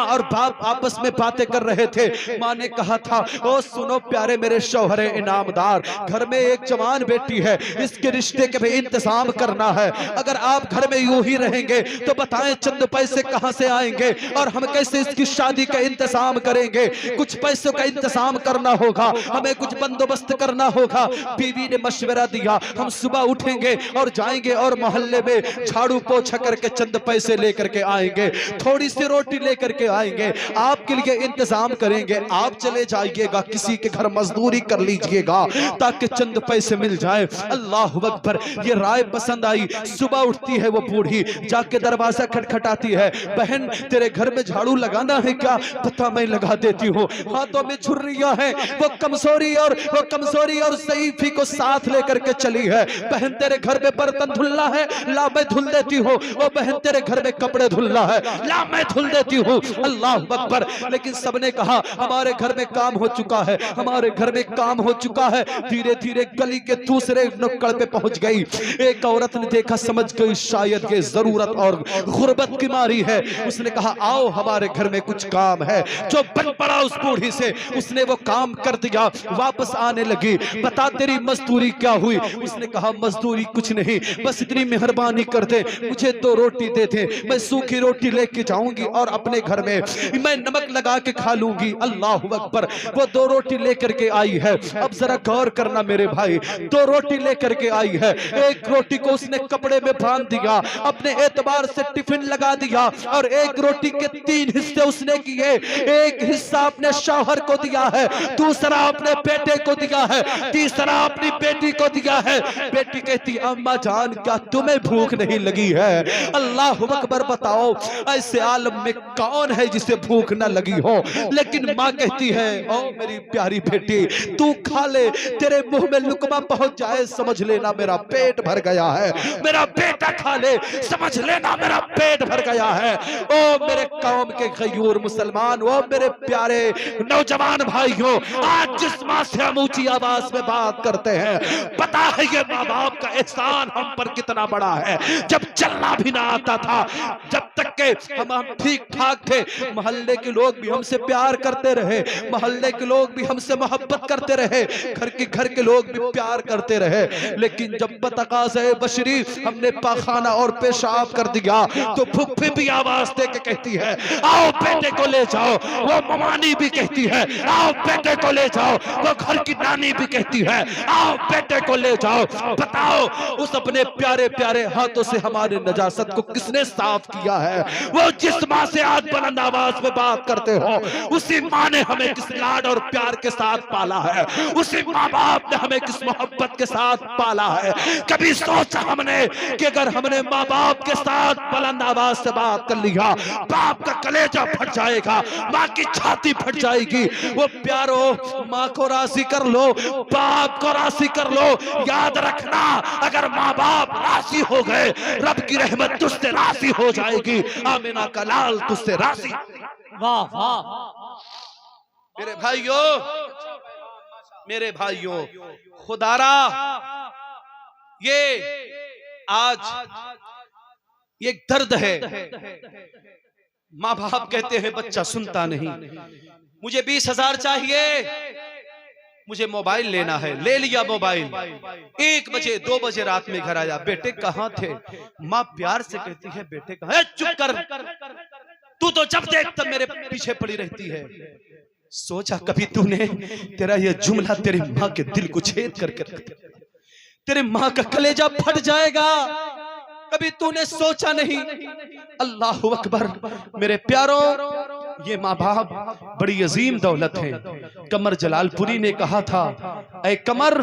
और बाप आपस में बातें कर रहे थे। माँ ने कहा था, ओ सुनो प्यारे मेरे शौहरे इनामदार, घर में एक जवान बेटी है, इसके रिश्ते के भी इंतजाम करना है। अगर आप घर में यूं ही रहेंगे तो बताएं चंद पैसे कहां से आएंगे और हम कैसे इसकी शादी का इंतजाम करेंगे। कुछ पैसों का इंतजाम करना होगा, हमें कुछ बंदोबस्त करना होगा। बीवी ने मशवरा दिया, हम सुबह उठेंगे और जाएंगे और मोहल्ले में झाड़ू पोछा करके चंद पैसे लेकर के आएंगे, थोड़ी सी रोटी लेकर के आएंगे, आपके लिए इंतजाम करेंगे। आप चले जाइएगा, किसी के घर मजदूरी कर लीजिएगा ताकि चंद पैसे मिल जाए। अल्लाह अकबर। ये राय पसंद आई। सुबह उठती है वो बूढ़ी, जाके दरवाजा खटखटाती है, बहन तेरे घर में झाड़ू लगाना है क्या? पता मैं लगा देती हूँ। हाथों में छुर्रियां हैं, वो कमजोरी और ज़ईफ़ी को साथ लेकर के चली है। बहन तेरे घर में बर्तन धुलना है, ला मैं धुल देती हूँ। वो बहन तेरे घर में कपड़े धुलना है, ला मैं धुल देती हूँ। अल्लाह अकबर। लेकिन सबने कहा हमारे घर में काम हो चुका है, हमारे घर में काम हो चुका है। धीरे धीरे गली के दूसरे नुक्कड़ पे पहुंच गई। एक औरत ने देखा, समझ गई शायद ये जरूरत और गुर्बत की मारी है। उसने कहा आओ हमारे घर में कुछ काम है। जो बन पड़ा उस बूढ़ी से, उसने वो काम कर दिया। वापस आने लगी, बता तेरी मजदूरी क्या हुई? उसने कहा मजदूरी कुछ नहीं, बस इतनी मेहरबानी कर दे, मुझे 2 रोटी दे दे, मैं सूखी रोटी लेके जाऊंगी और अपने घर में मैं नमक लगा के खा लूंगी। अल्लाह अकबर। वो 2 रोटी लेकर के आई है। अब जरा गौर करना मेरे भाई, 2 रोटी लेकर के आई है। एक रोटी को उसने कपड़े में बांध दिया, अपने एतबार से टिफिन लगा दिया और एक रोटी के 3 हिस्से उसने किए। एक हिस्सा अपने शौहर को दिया है, दूसरा अपने बेटे को दिया है, तीसरा अपनी बेटी को दिया है। बेटी कहती अम्मा जान क्या तुम्हें भूख नहीं लगी है? अल्लाह अकबर। बताओ ऐसे आलम में कौन है जिसे भूख न लगी हो? लेकिन माँ कहती है ओ मेरी प्यारी बेटी तू खा ले, तेरे मुंह में लुकमा पहुंच जाए समझ लेना मेरा पेट भर गया है। मेरा बेटा खा ले, समझ लेना मेरा पेट भर गया है। ओ मेरे कौम के गयूर मुसलमान, ओ मेरे प्यारे नौजवान भाइयों, आज जिस माँ से हम ऊंची आवाज में बात करते हैं, पता है ये माँ बाप का एहसान हम पर कितना बड़ा है। जब चलना भी ना आता था, जब तक के हम ठीक ठाक थे, मोहल्ले के लोग भी हमसे प्यार करते रहे, मोहल्ले के लोग भी हमसे मोहब्बत करते रहे, घर के लोग भी प्यार करते रहे। लेकिन जब बतकाज़े बशरी हमने पाखाना और पेशाब कर दिया तो फुफ्फी भी आवाज दे के कहती है आओ बेटे को ले जाओ। वो ममानी भी कहती है आओ बेटे को ले जाओ। वो घर की नानी भी कहती है आओ बेटे को ले जाओ। बताओ उस अपने प्यारे प्यारे हाथों से हमारे नजासत को किसने साफ किया है? वो जिस माँ से आज बुलंद आवाज में बात करते हो, उसी माँ ने हमें किस लाड और प्यार के साथ पाला है, उसी माँ बाप ने हमें किस मोहब्बत के साथ पाला है। कभी सोचा हमने कि अगर हमने माँ बाप के साथ बुलंद आवाज से बात कर लिया, बाप का कलेजा फट जाएगा, माँ की छाती फट जाएगी। वो प्यारो माँ को राजी कर लो, बाप को राजी कर लो। याद रखना अगर माँ बाप राजी हो गए, रब की रहमत तुझसे राजी हो जाएगी। आमिना का लाल तुझसे राजी। वाह वाह। मेरे भाइयों खुदारा, ये आज ये दर्द है। माँ बाप कहते हैं बच्चा सुनता नहीं, मुझे 20,000 चाहिए, मुझे मोबाइल लेना है, ले लिया मोबाइल। 1 बजे 2 बजे रात में घर आया, बेटे कहाँ थे? माँ प्यार से कहती है बेटे कहाँ? चुप कर, तू तो जब देख तब मेरे पीछे पड़ी रहती है। सोचा कभी तूने तेरा यह जुमला तेरी माँ के दिल को छेद करके तेरे माँ का कलेजा फट जाएगा? कभी तूने सोचा नहीं? अल्लाह अकबर। मेरे प्यारों, ये माँ बाप बड़ी अजीम दौलत है। कमर जलालपुरी ने कहा था ऐ कमर,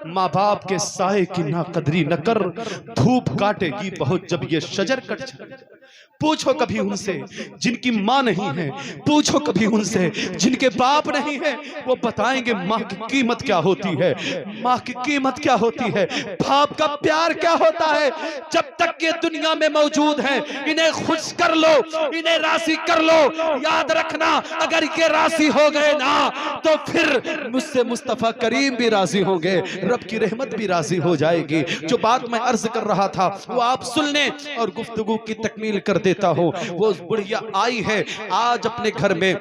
माँ बाप के साए की ना कदरी न कर, धूप काटेगी बहुत जब ये शजर कट जाए। पूछो कभी उनसे जिनकी माँ नहीं है, पूछो कभी उनसे जिनके बाप नहीं है, वो बताएंगे माँ की कीमत क्या होती है, माँ की कीमत क्या होती है, बाप का प्यार क्या होता है। जब तक ये दुनिया में मौजूद है इन्हें खुश कर लो, इन्हें राजी कर लो। याद रखना अगर ये राजी हो गए ना तो फिर मुझसे मुस्तफा करीम भी राजी होंगे, रब की रहमत भी राजी हो जाएगी। जो बात मैं अर्ज कर रहा था वो आप सुन लें और गुफ्तगू की तकमील कर देता हूँ। वो बुढ़िया आई है आज अपने घर में,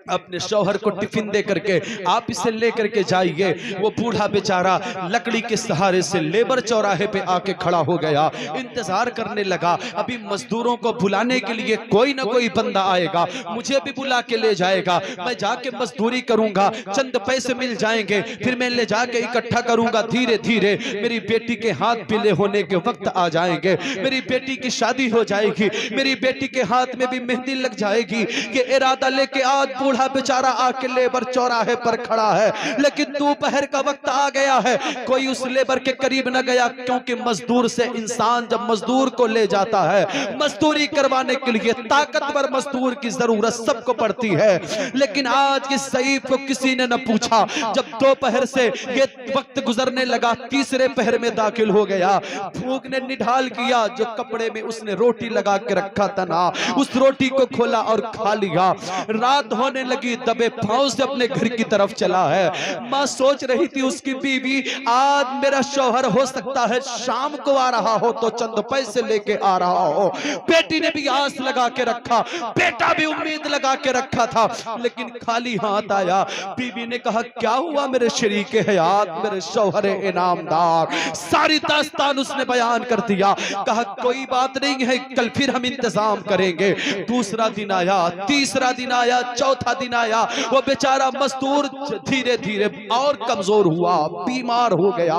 अपने शौहर को टिफिन दे करके आप इसे लेकर के जाइए। वो बूढ़ा बेचारा लकड़ी के सहारे से लेबर चौराहे पे आके खड़ा हो गया, इंतजार करने लगा अभी मजदूरों को बुलाने के लिए कोई ना कोई बंदा आएगा, मुझे भी बुला के ले जाएगा, मैं जाके मजदूरी करूंगा, चंद पैसे मिल जाएंगे, फिर मैं ले जाके इकट्ठा करूंगा। धीरे धीरे मेरी बेटी के हाथ पीले होने के वक्त आ जाएंगे, मेरी बेटी की शादी हो जाएगी, मेरी बेटी के हाथ में भी मेहंदी लग जाएगी। ये इरादा लेके आज बूढ़ा बेचारा आके लेबर चौराहे पर खड़ा है, लेकिन दोपहर का वक्त आ गया है, कोई उस लेबर के करीब न गया, क्योंकि मजदूर से इंसान जब मजदूर को ले जाता है मजदूरी करवाने के लिए ताकतवर मजदूर की जरूरत सबको पड़ती है। लेकिन आज इस सईद को किसी ने न पूछा। जब दोपहर से ये वक्त गुजरने लगा, तीसरे पहर में दाखिल हो गया, भूख ने निढाल किया, जो कपड़े में उसने रोटी लगा के रखा था ना, उस रोटी को खोला और खा लिया। रात होने लगी, दबे पांव से अपने घर की तरफ चला है। माँ सोच रही थी उसकी बीवी आज मेरा शौहर हो सकता है शाम को आ रहा हो तो चंद पैसे लेके आ रहा हो। बेटी ने भी आस लगा के रखा, बेटा भी उम्मीद लगा के रखा था, लेकिन खाली हाथ आया। बीवी ने कहा क्या हुआ मेरे शरीके हयात, मेरे शौहर इनामदार। सारी दास्तान उसने बयान कर दिया। कहा कोई बात नहीं है, कल फिर हम इंतजाम करेंगे। दूसरा दिन आया, तीसरा दिन आया, चौथा दिन आया, वो बेचारा मजदूर धीरे धीरे और कमजोर हुआ, बीमार हो गया।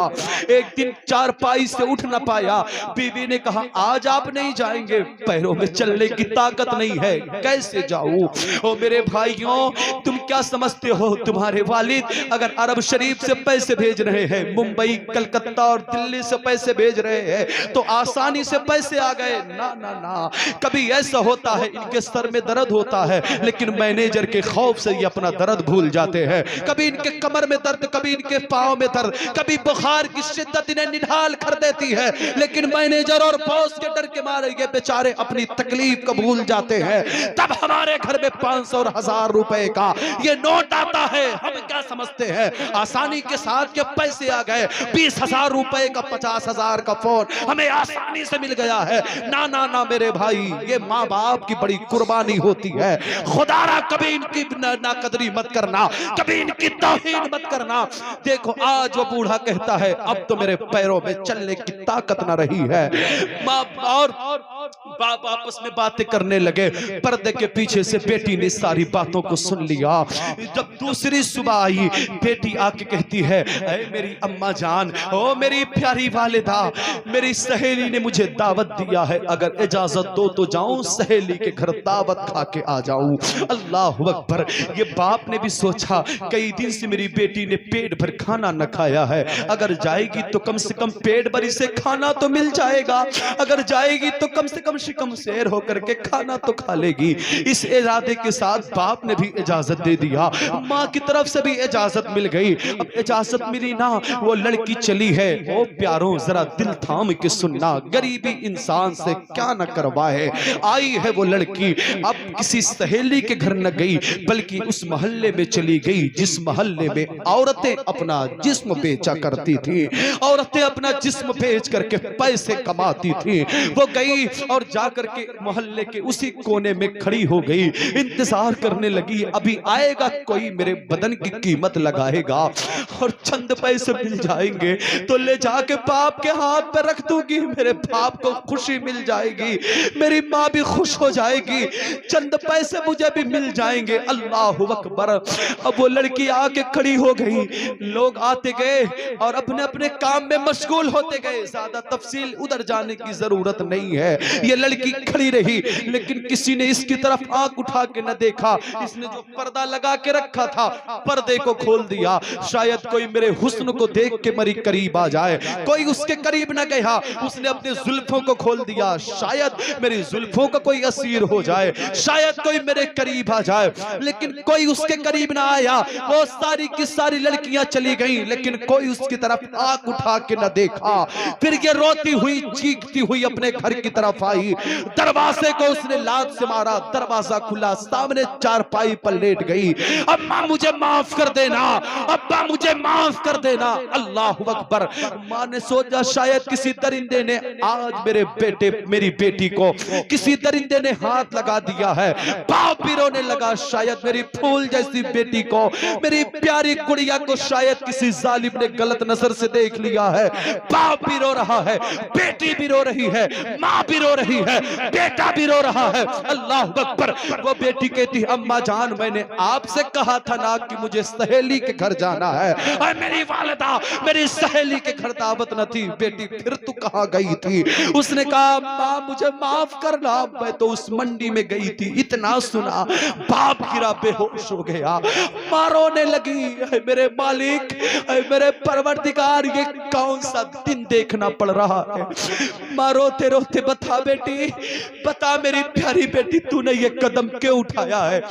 एक दिन चारपाई से उठ न पाया। बीवी ने कहा आज आप नहीं जाएंगे, पैरों में चलने की ताकत नहीं है, कैसे जाऊं। ओ मेरे भाइयों, तुम क्या समझते हो, तुम्हारे वालिद अगर अरब शरीफ से पैसे भेज रहे हैं, मुंबई कलकत्ता और दिल्ली से पैसे भेज रहे हैं तो आसानी से पैसे आ गए? ना ना ना, कभी ऐसा होता है इनके सर में दर्द होता है, लेकिन मैनेजर के खौफ से ये अपना दर्द भूल जाते हैं। कभी इनके कमर में दर्द, कभी इनके पांव में दर्द, कभी बुखार की शिद्दत इन्हें निढाल कर देती है, लेकिन मैनेजर और बॉस के डर के मारे ये बेचारे अपनी तकलीफ को भूल जाते हैं। तब हमारे घर में 500 और 1000 रुपए का ये नोट आता है, हम क्या समझते हैं आसानी के साथ के पैसे आ गए। 20,000 रुपए का, 50,000 का फोन हमें आसानी से मिल गया है। ना ना ना मेरे भाई, ये माँ बाप की बड़ी कुर्बानी होती है। खुदारा कभी इनकी नाकदरी मत करना, कभी इनकी तौहीन मत करना। देखो आज वो बूढ़ा कहता है अब तो मेरे पैरों में चलने की ताकत ना रही है। माँ और बाप आपस में बातें करने लगे। पर्दे के पीछे से बेटी ने सारी बातों को सुन लिया। जब दूसरी सुबह आई, बेटी आके कहती है ऐ मेरी अम्मा जान, ओ मेरी प्यारी वालिदा, मेरी सहेली ने मुझे दावत दिया है, अगर इजाजत दो तो जाऊं सहेली के घर दावत खा के आ जाऊं। अल्लाह अकबर। ये बाप ने भी सोचा कई दिन से मेरी बेटी ने पेट भर खाना न खाया है, अगर जाएगी तो कम से कम पेट भर इसे खाना तो मिल जाएगा, अगर जाएगी तो कम से कम शिकम शेर होकर के खाना तो खा लेगी। इस इरादे के साथ बाप ने भी इजाजत दे दिया, माँ की तरफ से भी इजाजत मिल गई। अब इजाजत मिली ना, वो लड़की चली है। ओ प्यारों जरा दिल थाम के सुनना, गरीबी इंसान से क्या न करवाए। आई है वो लड़की, अब किसी सहेली के घर न गई, बल्कि उस मोहल्ले में चली गई जिस मोहल्ले में औरतें अपना जिस्म बेचा करती थी, औरतें अपना जिस्म बेच करके पैसे कमाती थी। वो गई और जाकर के मोहल्ले के उसी कोने में खड़ी हो गई, इंतजार करने लगी अभी आएगा कोई मेरे बदन की कीमत लगाएगा और चंद पैसे मिल जाएंगे तो ले जाके बाप के हाथ पे रख दूंगी, मेरे बाप को खुशी मिल जाएगी, मेरी माँ भी खुश हो जाएगी, चंद पैसे मुझे भी मिल जाएंगे। अल्लाह अकबर। अब वो लड़की आके खड़ी हो गई, लोग आते गए और अपने अपने काम में मशगूल होते गए, ज्यादा तफसील उधर जाने की जरूरत नहीं है। ये लड़की खड़ी रही, लेकिन किसी ने इसकी तरफ आंख उठा के न देखा। इसने जो पर्दा लगा के रखा था, पर्दे को खोल दिया। शायद कोई मेरे हुस्न को देख के मेरे करीब आ जाए, कोई उसके करीब न गया। उसने अपने जुल्फों को खोल दिया, शायद मेरी जुल्फों का कोई असीर हो जाए, शायद कोई मेरे करीब आ जाए, लेकिन कोई उसके करीब ना आया। वो सारी की सारी लड़कियां चली गईं, लेकिन कोई उसकी तरफ आंख उठा के न देखा। फिर ये रोती हुई चीखती हुई अपने घर की तरफ आई। दरवाजे को उसने लात से मारा, दरवाजा खुला, सामने चारपाई पर लेट गई। अम्मा मुझे माफ कर देना, अब्बा मुझे माफ कर देना। अल्लाहु अकबर। मां ने सोचा शायद किसी दरिंदे ने आज मेरी बेटी को किसी दरिंदे ने हाथ लगा दिया है। बाप भी रोने लगा, शायद मेरी फूल जैसी बेटी को, मेरी प्यारी गुड़िया को शायद किसी जालिम ने गलत नजर से देख लिया है। बाप भी रो रहा है, बेटी भी रो रही है, माँ भी रो रही है, बेटा भी रो रहा है। अल्लाह अकबर। वो बेटी कहती, अम्मा जान मैंने आपसे कहा था ना कि मुझे सहेली के घर जाना है, और मेरी वालिदा मेरी सहेली के घर दावत न थी। बेटी फिर तू कहाँ गई थी? उसने कहा माँ मुझे माफ करना, मैं तो उस मंडी में गई थी। इतना सुना बाप गिरा, बेहोश हो गया। माँ रोने लगी, मेरे मालिक, मेरे परवरदिगार, ये कौन सा दिन देखना पड़ रहा है। माँ रोते रोते, बता बेटी, बता मेरी प्यारी बेटी, तूने ये कदम क्यों उठाया है?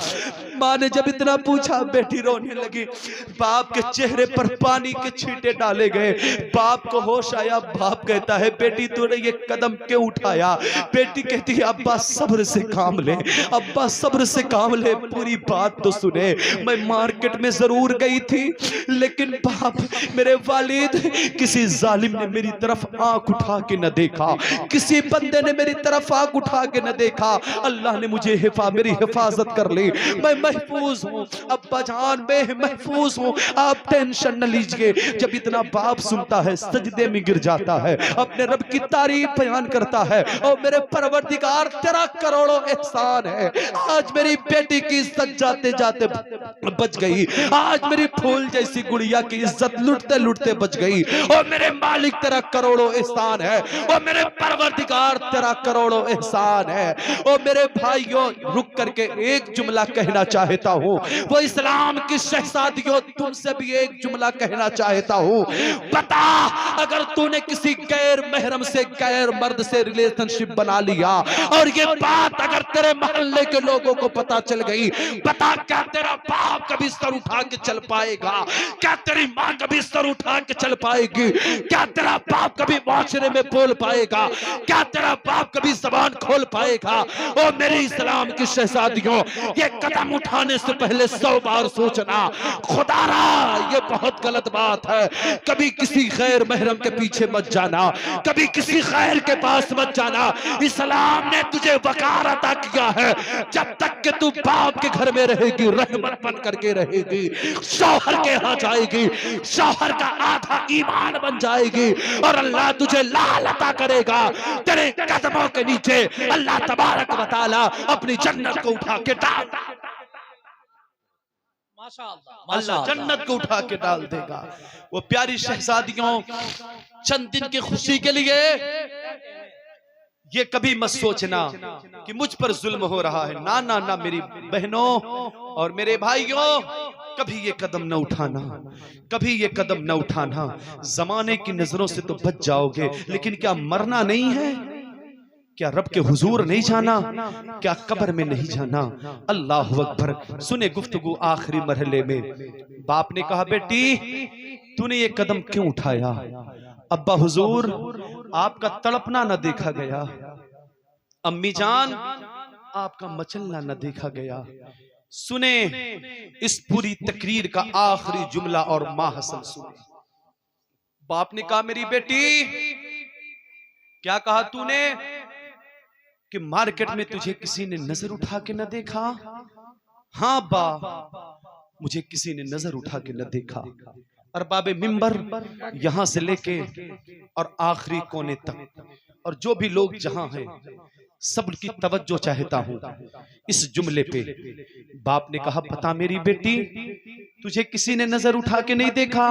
माँ ने जब इतना पूछा, बेटी रोने लगी। बाप के चेहरे पर पानी के छींटे डाले गए। बाप को होश आया। बाप कहता है बेटी तूने ये कदम क्यों उठाया? बेटी कहती है अब्बा सब्र से काम ले, अब्बा सब्र से काम ले, पूरी बात तो सुने। मैं मार्केट में जरूर गई थी, लेकिन बाप मेरे वालिद, किसी जालिम ने मेरी तरफ आंख उठा के न देखा, किसी बंदे ने मेरी तरफ आंख उठा के न देखा। अल्लाह ने मुझे मेरी हिफाजत कर ली, मैं महफूज हूँ। अब्बा जान मैं महफूज हूँ, आप टेंशन न लीजिए। जब इतना बाप सुनता है सजदे में गिर जाता है, अपने रब की तारीफ बयान करता है। और मेरे परवरदिगार तेरा करोड़ों एहसान है, आज मेरी बेटी की इज्जत जाते जाते बच गई, आज मेरी फूल जैसी गुड़िया की इज्जत लुटते लुटते बच गई। और मेरे मालिक तेरा करोड़ों एहसान है, और मेरे परवरदिगार तेरा करोड़ों एहसान है। और मेरे भाइयों रुक करके एक जुमला कहना चाहता हूँ, वो इस्लाम की शहजादियों तुमसे भी एक जुमला कहना चाहता हूँ। बता अगर तूने किसी गैर महरम से, गैर मर्द से रिलेशनशिप बना लिया, और ये बात अगर तेरे मोहल्ले के लोगों को पता चल गई, बता क्या तेरा बाप कभी सर उठा के चल पाएगा? क्या तेरी माँ कभी सर उठा के चल पाएगी? क्या तेरा बाप कभी माशरे में बोल पाएगा? क्या तेरा बाप कभी जबान खोल पाएगा? ओ मेरी इस्लाम की शहजादियों, ये कदम उठाने से पहले 100 बार सोचना। खुदारा ये बहुत गलत बात है। कभी किसी गैर महरम के पीछे मत जाना, कभी किसी गैर के पास मत जाना। इस्लाम ने तुझे वकार अता किया है, जब तक कि तू बाप के घर में रहेगी रहमत बन करके रहेगी। शौहर के यहाँ जाएगी, शौहर का आधा ईमान बन जाएगी, और अल्लाह तुझे लाल अता करेगा। तेरे कदमों के नीचे अल्लाह तबारक व तआला अपनी जन्नत को उठा के डाल, अल्लाह जन्नत को उठा के डाल देगा। वो प्यारी शहजादियों, चंद दिन की खुशी के लिए ये कभी मत सोचना कि मुझ पर जुल्म हो रहा है। ना ना ना मेरी बहनों और मेरे भाइयों, कभी ये कदम न उठाना, कभी ये कदम न उठाना। जमाने की नजरों से तो बच जाओगे, लेकिन क्या मरना नहीं है? क्या रब के हुजूर नहीं जाना? क्या कब्र में नहीं जाना? अल्लाह अकबर। सुने गुफ्तगू आखिरी मरहले में बाप ने कहा बेटी तूने ये कदम क्यों उठाया? अब्बा हुजूर आपका तड़पना न देखा गया, अम्मी जान आपका मचलना न देखा गया। सुने इस पूरी तकरीर का आखिरी जुमला और माहसल सुने। बाप ने कहा मेरी बेटी क्या कहा तूने कि मार्केट में तुझे किसी ने नजर उठा के न देखा? हाँ बा, मुझे किसी ने नजर उठा के न देखा। अरबाबे मिंबर यहां से लेके और आखिरी कोने तक, और जो भी लोग जहां हैं सबकी तवज्जो चाहता हूं इस जुमले पे। बाप ने कहा पता मेरी बेटी तुझे किसी ने नजर उठा के नहीं देखा?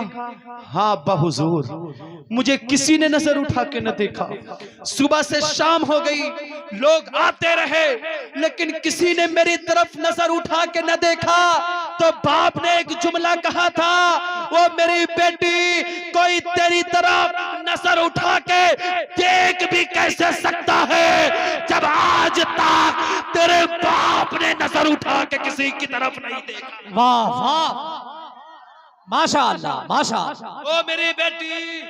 हाँ अब्बा हुजूर मुझे किसी ने नजर उठा के न देखा। सुबह से शाम हो गई, लोग आते रहे, लेकिन किसी ने मेरी तरफ नजर उठा के न देखा। तो बाप ने एक जुमला कहा था, वो मेरी बेटी कोई तेरी तरफ नजर उठा के देख भी कैसे सकता है जब आज तक तेरे बाप ने नजर उठा के किसी की तरफ नहीं देखा। वाह वाह, माशाअल्लाह माशाअल्लाह। ओ मेरी बेटी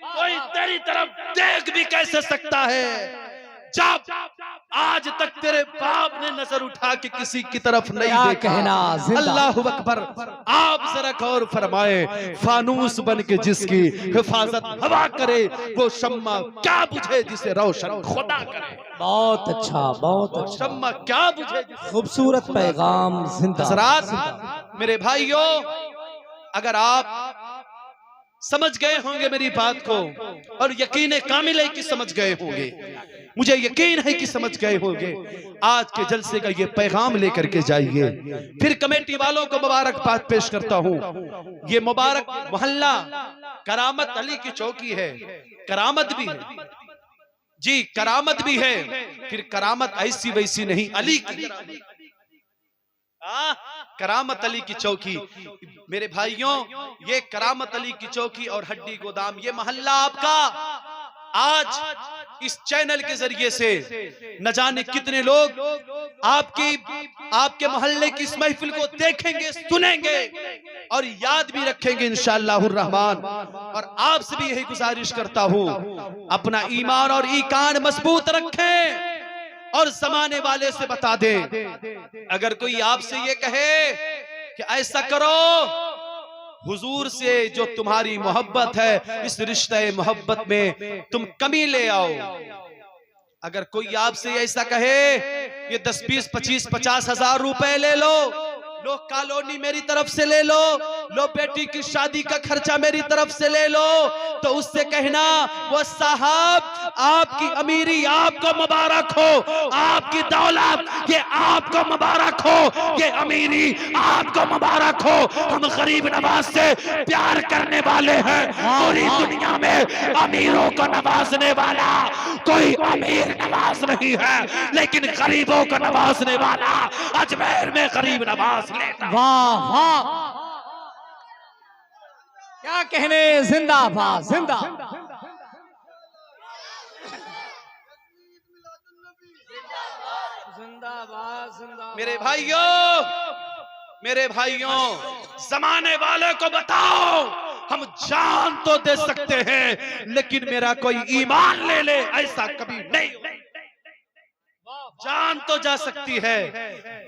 कोई तेरी तरफ देख भी कैसे सकता है जब आज तक तेरे बाप ने नजर उठा के किसी की तरफ नहीं क्या देखा। कहना, जिंदा। अल्लाहु अकबर। आप जरा गौर फरमाए, फानूस बन के जिसकी हिफाजत हवा करे, वो शम्मा क्या बुझे जिसे रोशन खुदा करे। बहुत अच्छा, बहुत अच्छा, शम्मा क्या बुझे। खूबसूरत पैगाम जिंदा। हज़रात, मेरे भाइयों, अगर आप समझ गए होंगे मेरी बात को और यकीन कामिल है कि समझ गए होंगे, मुझे यकीन है कि समझ गए होंगे, आज के जलसे का ये पैगाम लेकर के जाइए। फिर कमेटी वालों को मुबारकबाद पेश करता हूँ। ये मुबारक मोहल्ला करामत अली की चौकी है। करामत भी है जी, करामत भी है। फिर करामत ऐसी वैसी नहीं, अली की करामत अली की चौकी। मेरे भाइयों, ये करामत अली की चौकी और हड्डी गोदाम, ये मोहल्ला आपका आज इस चैनल के जरिए से न जाने कितने लोग आपके मोहल्ले की इस महफिल को देखेंगे, सुनेंगे और याद भी रखेंगे इंशाअल्लाहुर रहमान। और आपसे भी यही गुजारिश करता हूं, अपना ईमान और ईकान मजबूत रखें और जमाने वाले से बता दे। अगर कोई आपसे ये कहे कि ऐसा करो, हुजूर से जो तुम्हारी मोहब्बत है, इस रिश्ते मोहब्बत में तुम कमी ले आओ। अगर कोई आपसे ऐसा कहे ये 10, 20, 25, 50 हजार रुपए ले लो कॉलोनी मेरी तरफ से ले लो बेटी की शादी का खर्चा मेरी तरफ से ले लो, तो उससे कहना, वो साहब आपकी अमीरी आपको मुबारक हो, आपकी दौलत ये आपको मुबारक हो, ये अमीरी आपको मुबारक हो। हम गरीब नवाज से प्यार करने वाले हैं। पूरी दुनिया में अमीरों को नवाजने वाला कोई अमीर नवाज नहीं है, लेकिन गरीबों को नवाजने वाला अजमेर में गरीब नवाज लेता। वाह वाह, क्या कहने, जिंदाबाद जिंदाबाद। मेरे भाइयों, जमाने वाले को बताओ, हम जान तो दे सकते हैं लेकिन मेरा कोई ईमान ले ले ऐसा कभी नहीं। जान तो जा सकती है,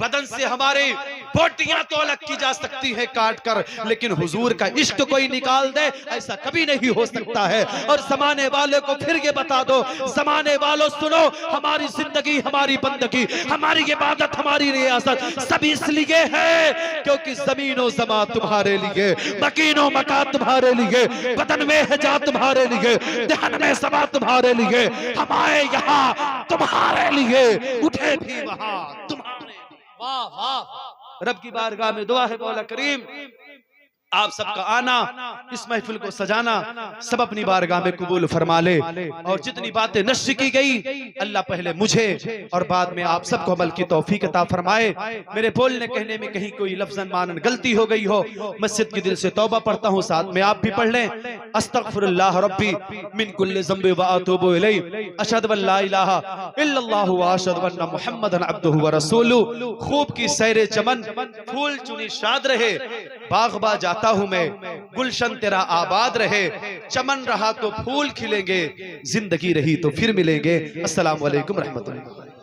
बदन से हमारी बोटियां तो अलग की जा सकती है काट कर, लेकिन हुजूर का इश्क कोई निकाल दे ऐसा कभी नहीं हो सकता है। और जमाने वाले को फिर ये बता दो, जमाने वालों सुनो, हमारी जिंदगी, हमारी बंदगी, हमारी इबादत, हमारी रियासत सब इसलिए है क्योंकि जमीनो जमा तुम्हारे लिए, मकीनो मका तुम्हारे लिए, बदन में है जा तुम्हारे लिए, दहन में समा तुम्हारे लिए, हम आए यहाँ तुम्हारे लिए, उठे भी वहां तुम्हारे। वाह वाह, रब की बारगाह में दुआ है, मौला करीम आप सबका आना, इस महफिल को सजाना सब अपनी बारगाह में कबूल फरमा ले। और जितनी बातें नश्र की गई, अल्लाह पहले मुझे और बाद में आप सबको अमल की तौफीक अता फरमाए। मेरे बोलने कहने में कहीं कोई लफ्ज़न मानन गलती हो गई हो, मस्जिद की दिल से तौबा पढ़ता हूँ, साथ में आप भी पढ़ लें। अस्तगफिरुल्लाह रब्बी मिन कुल्लि ज़ंबि व अतूबु इलैहि, अशहदु अन ला इलाहा इल्लल्लाहु व अशहदु अन्ना मुहम्मदन अब्दुहु व रसूलुहु। खूब की सैरे चमन, फूल चुनी शाद रहे, बाग़बा जाता हूं मैं, गुलशन तेरा आबाद रहे, चमन रहा तो फूल खिलेंगे, जिंदगी रही तो फिर मिलेंगे। अस्सलामु अलैकुम रहमतुल्लाह।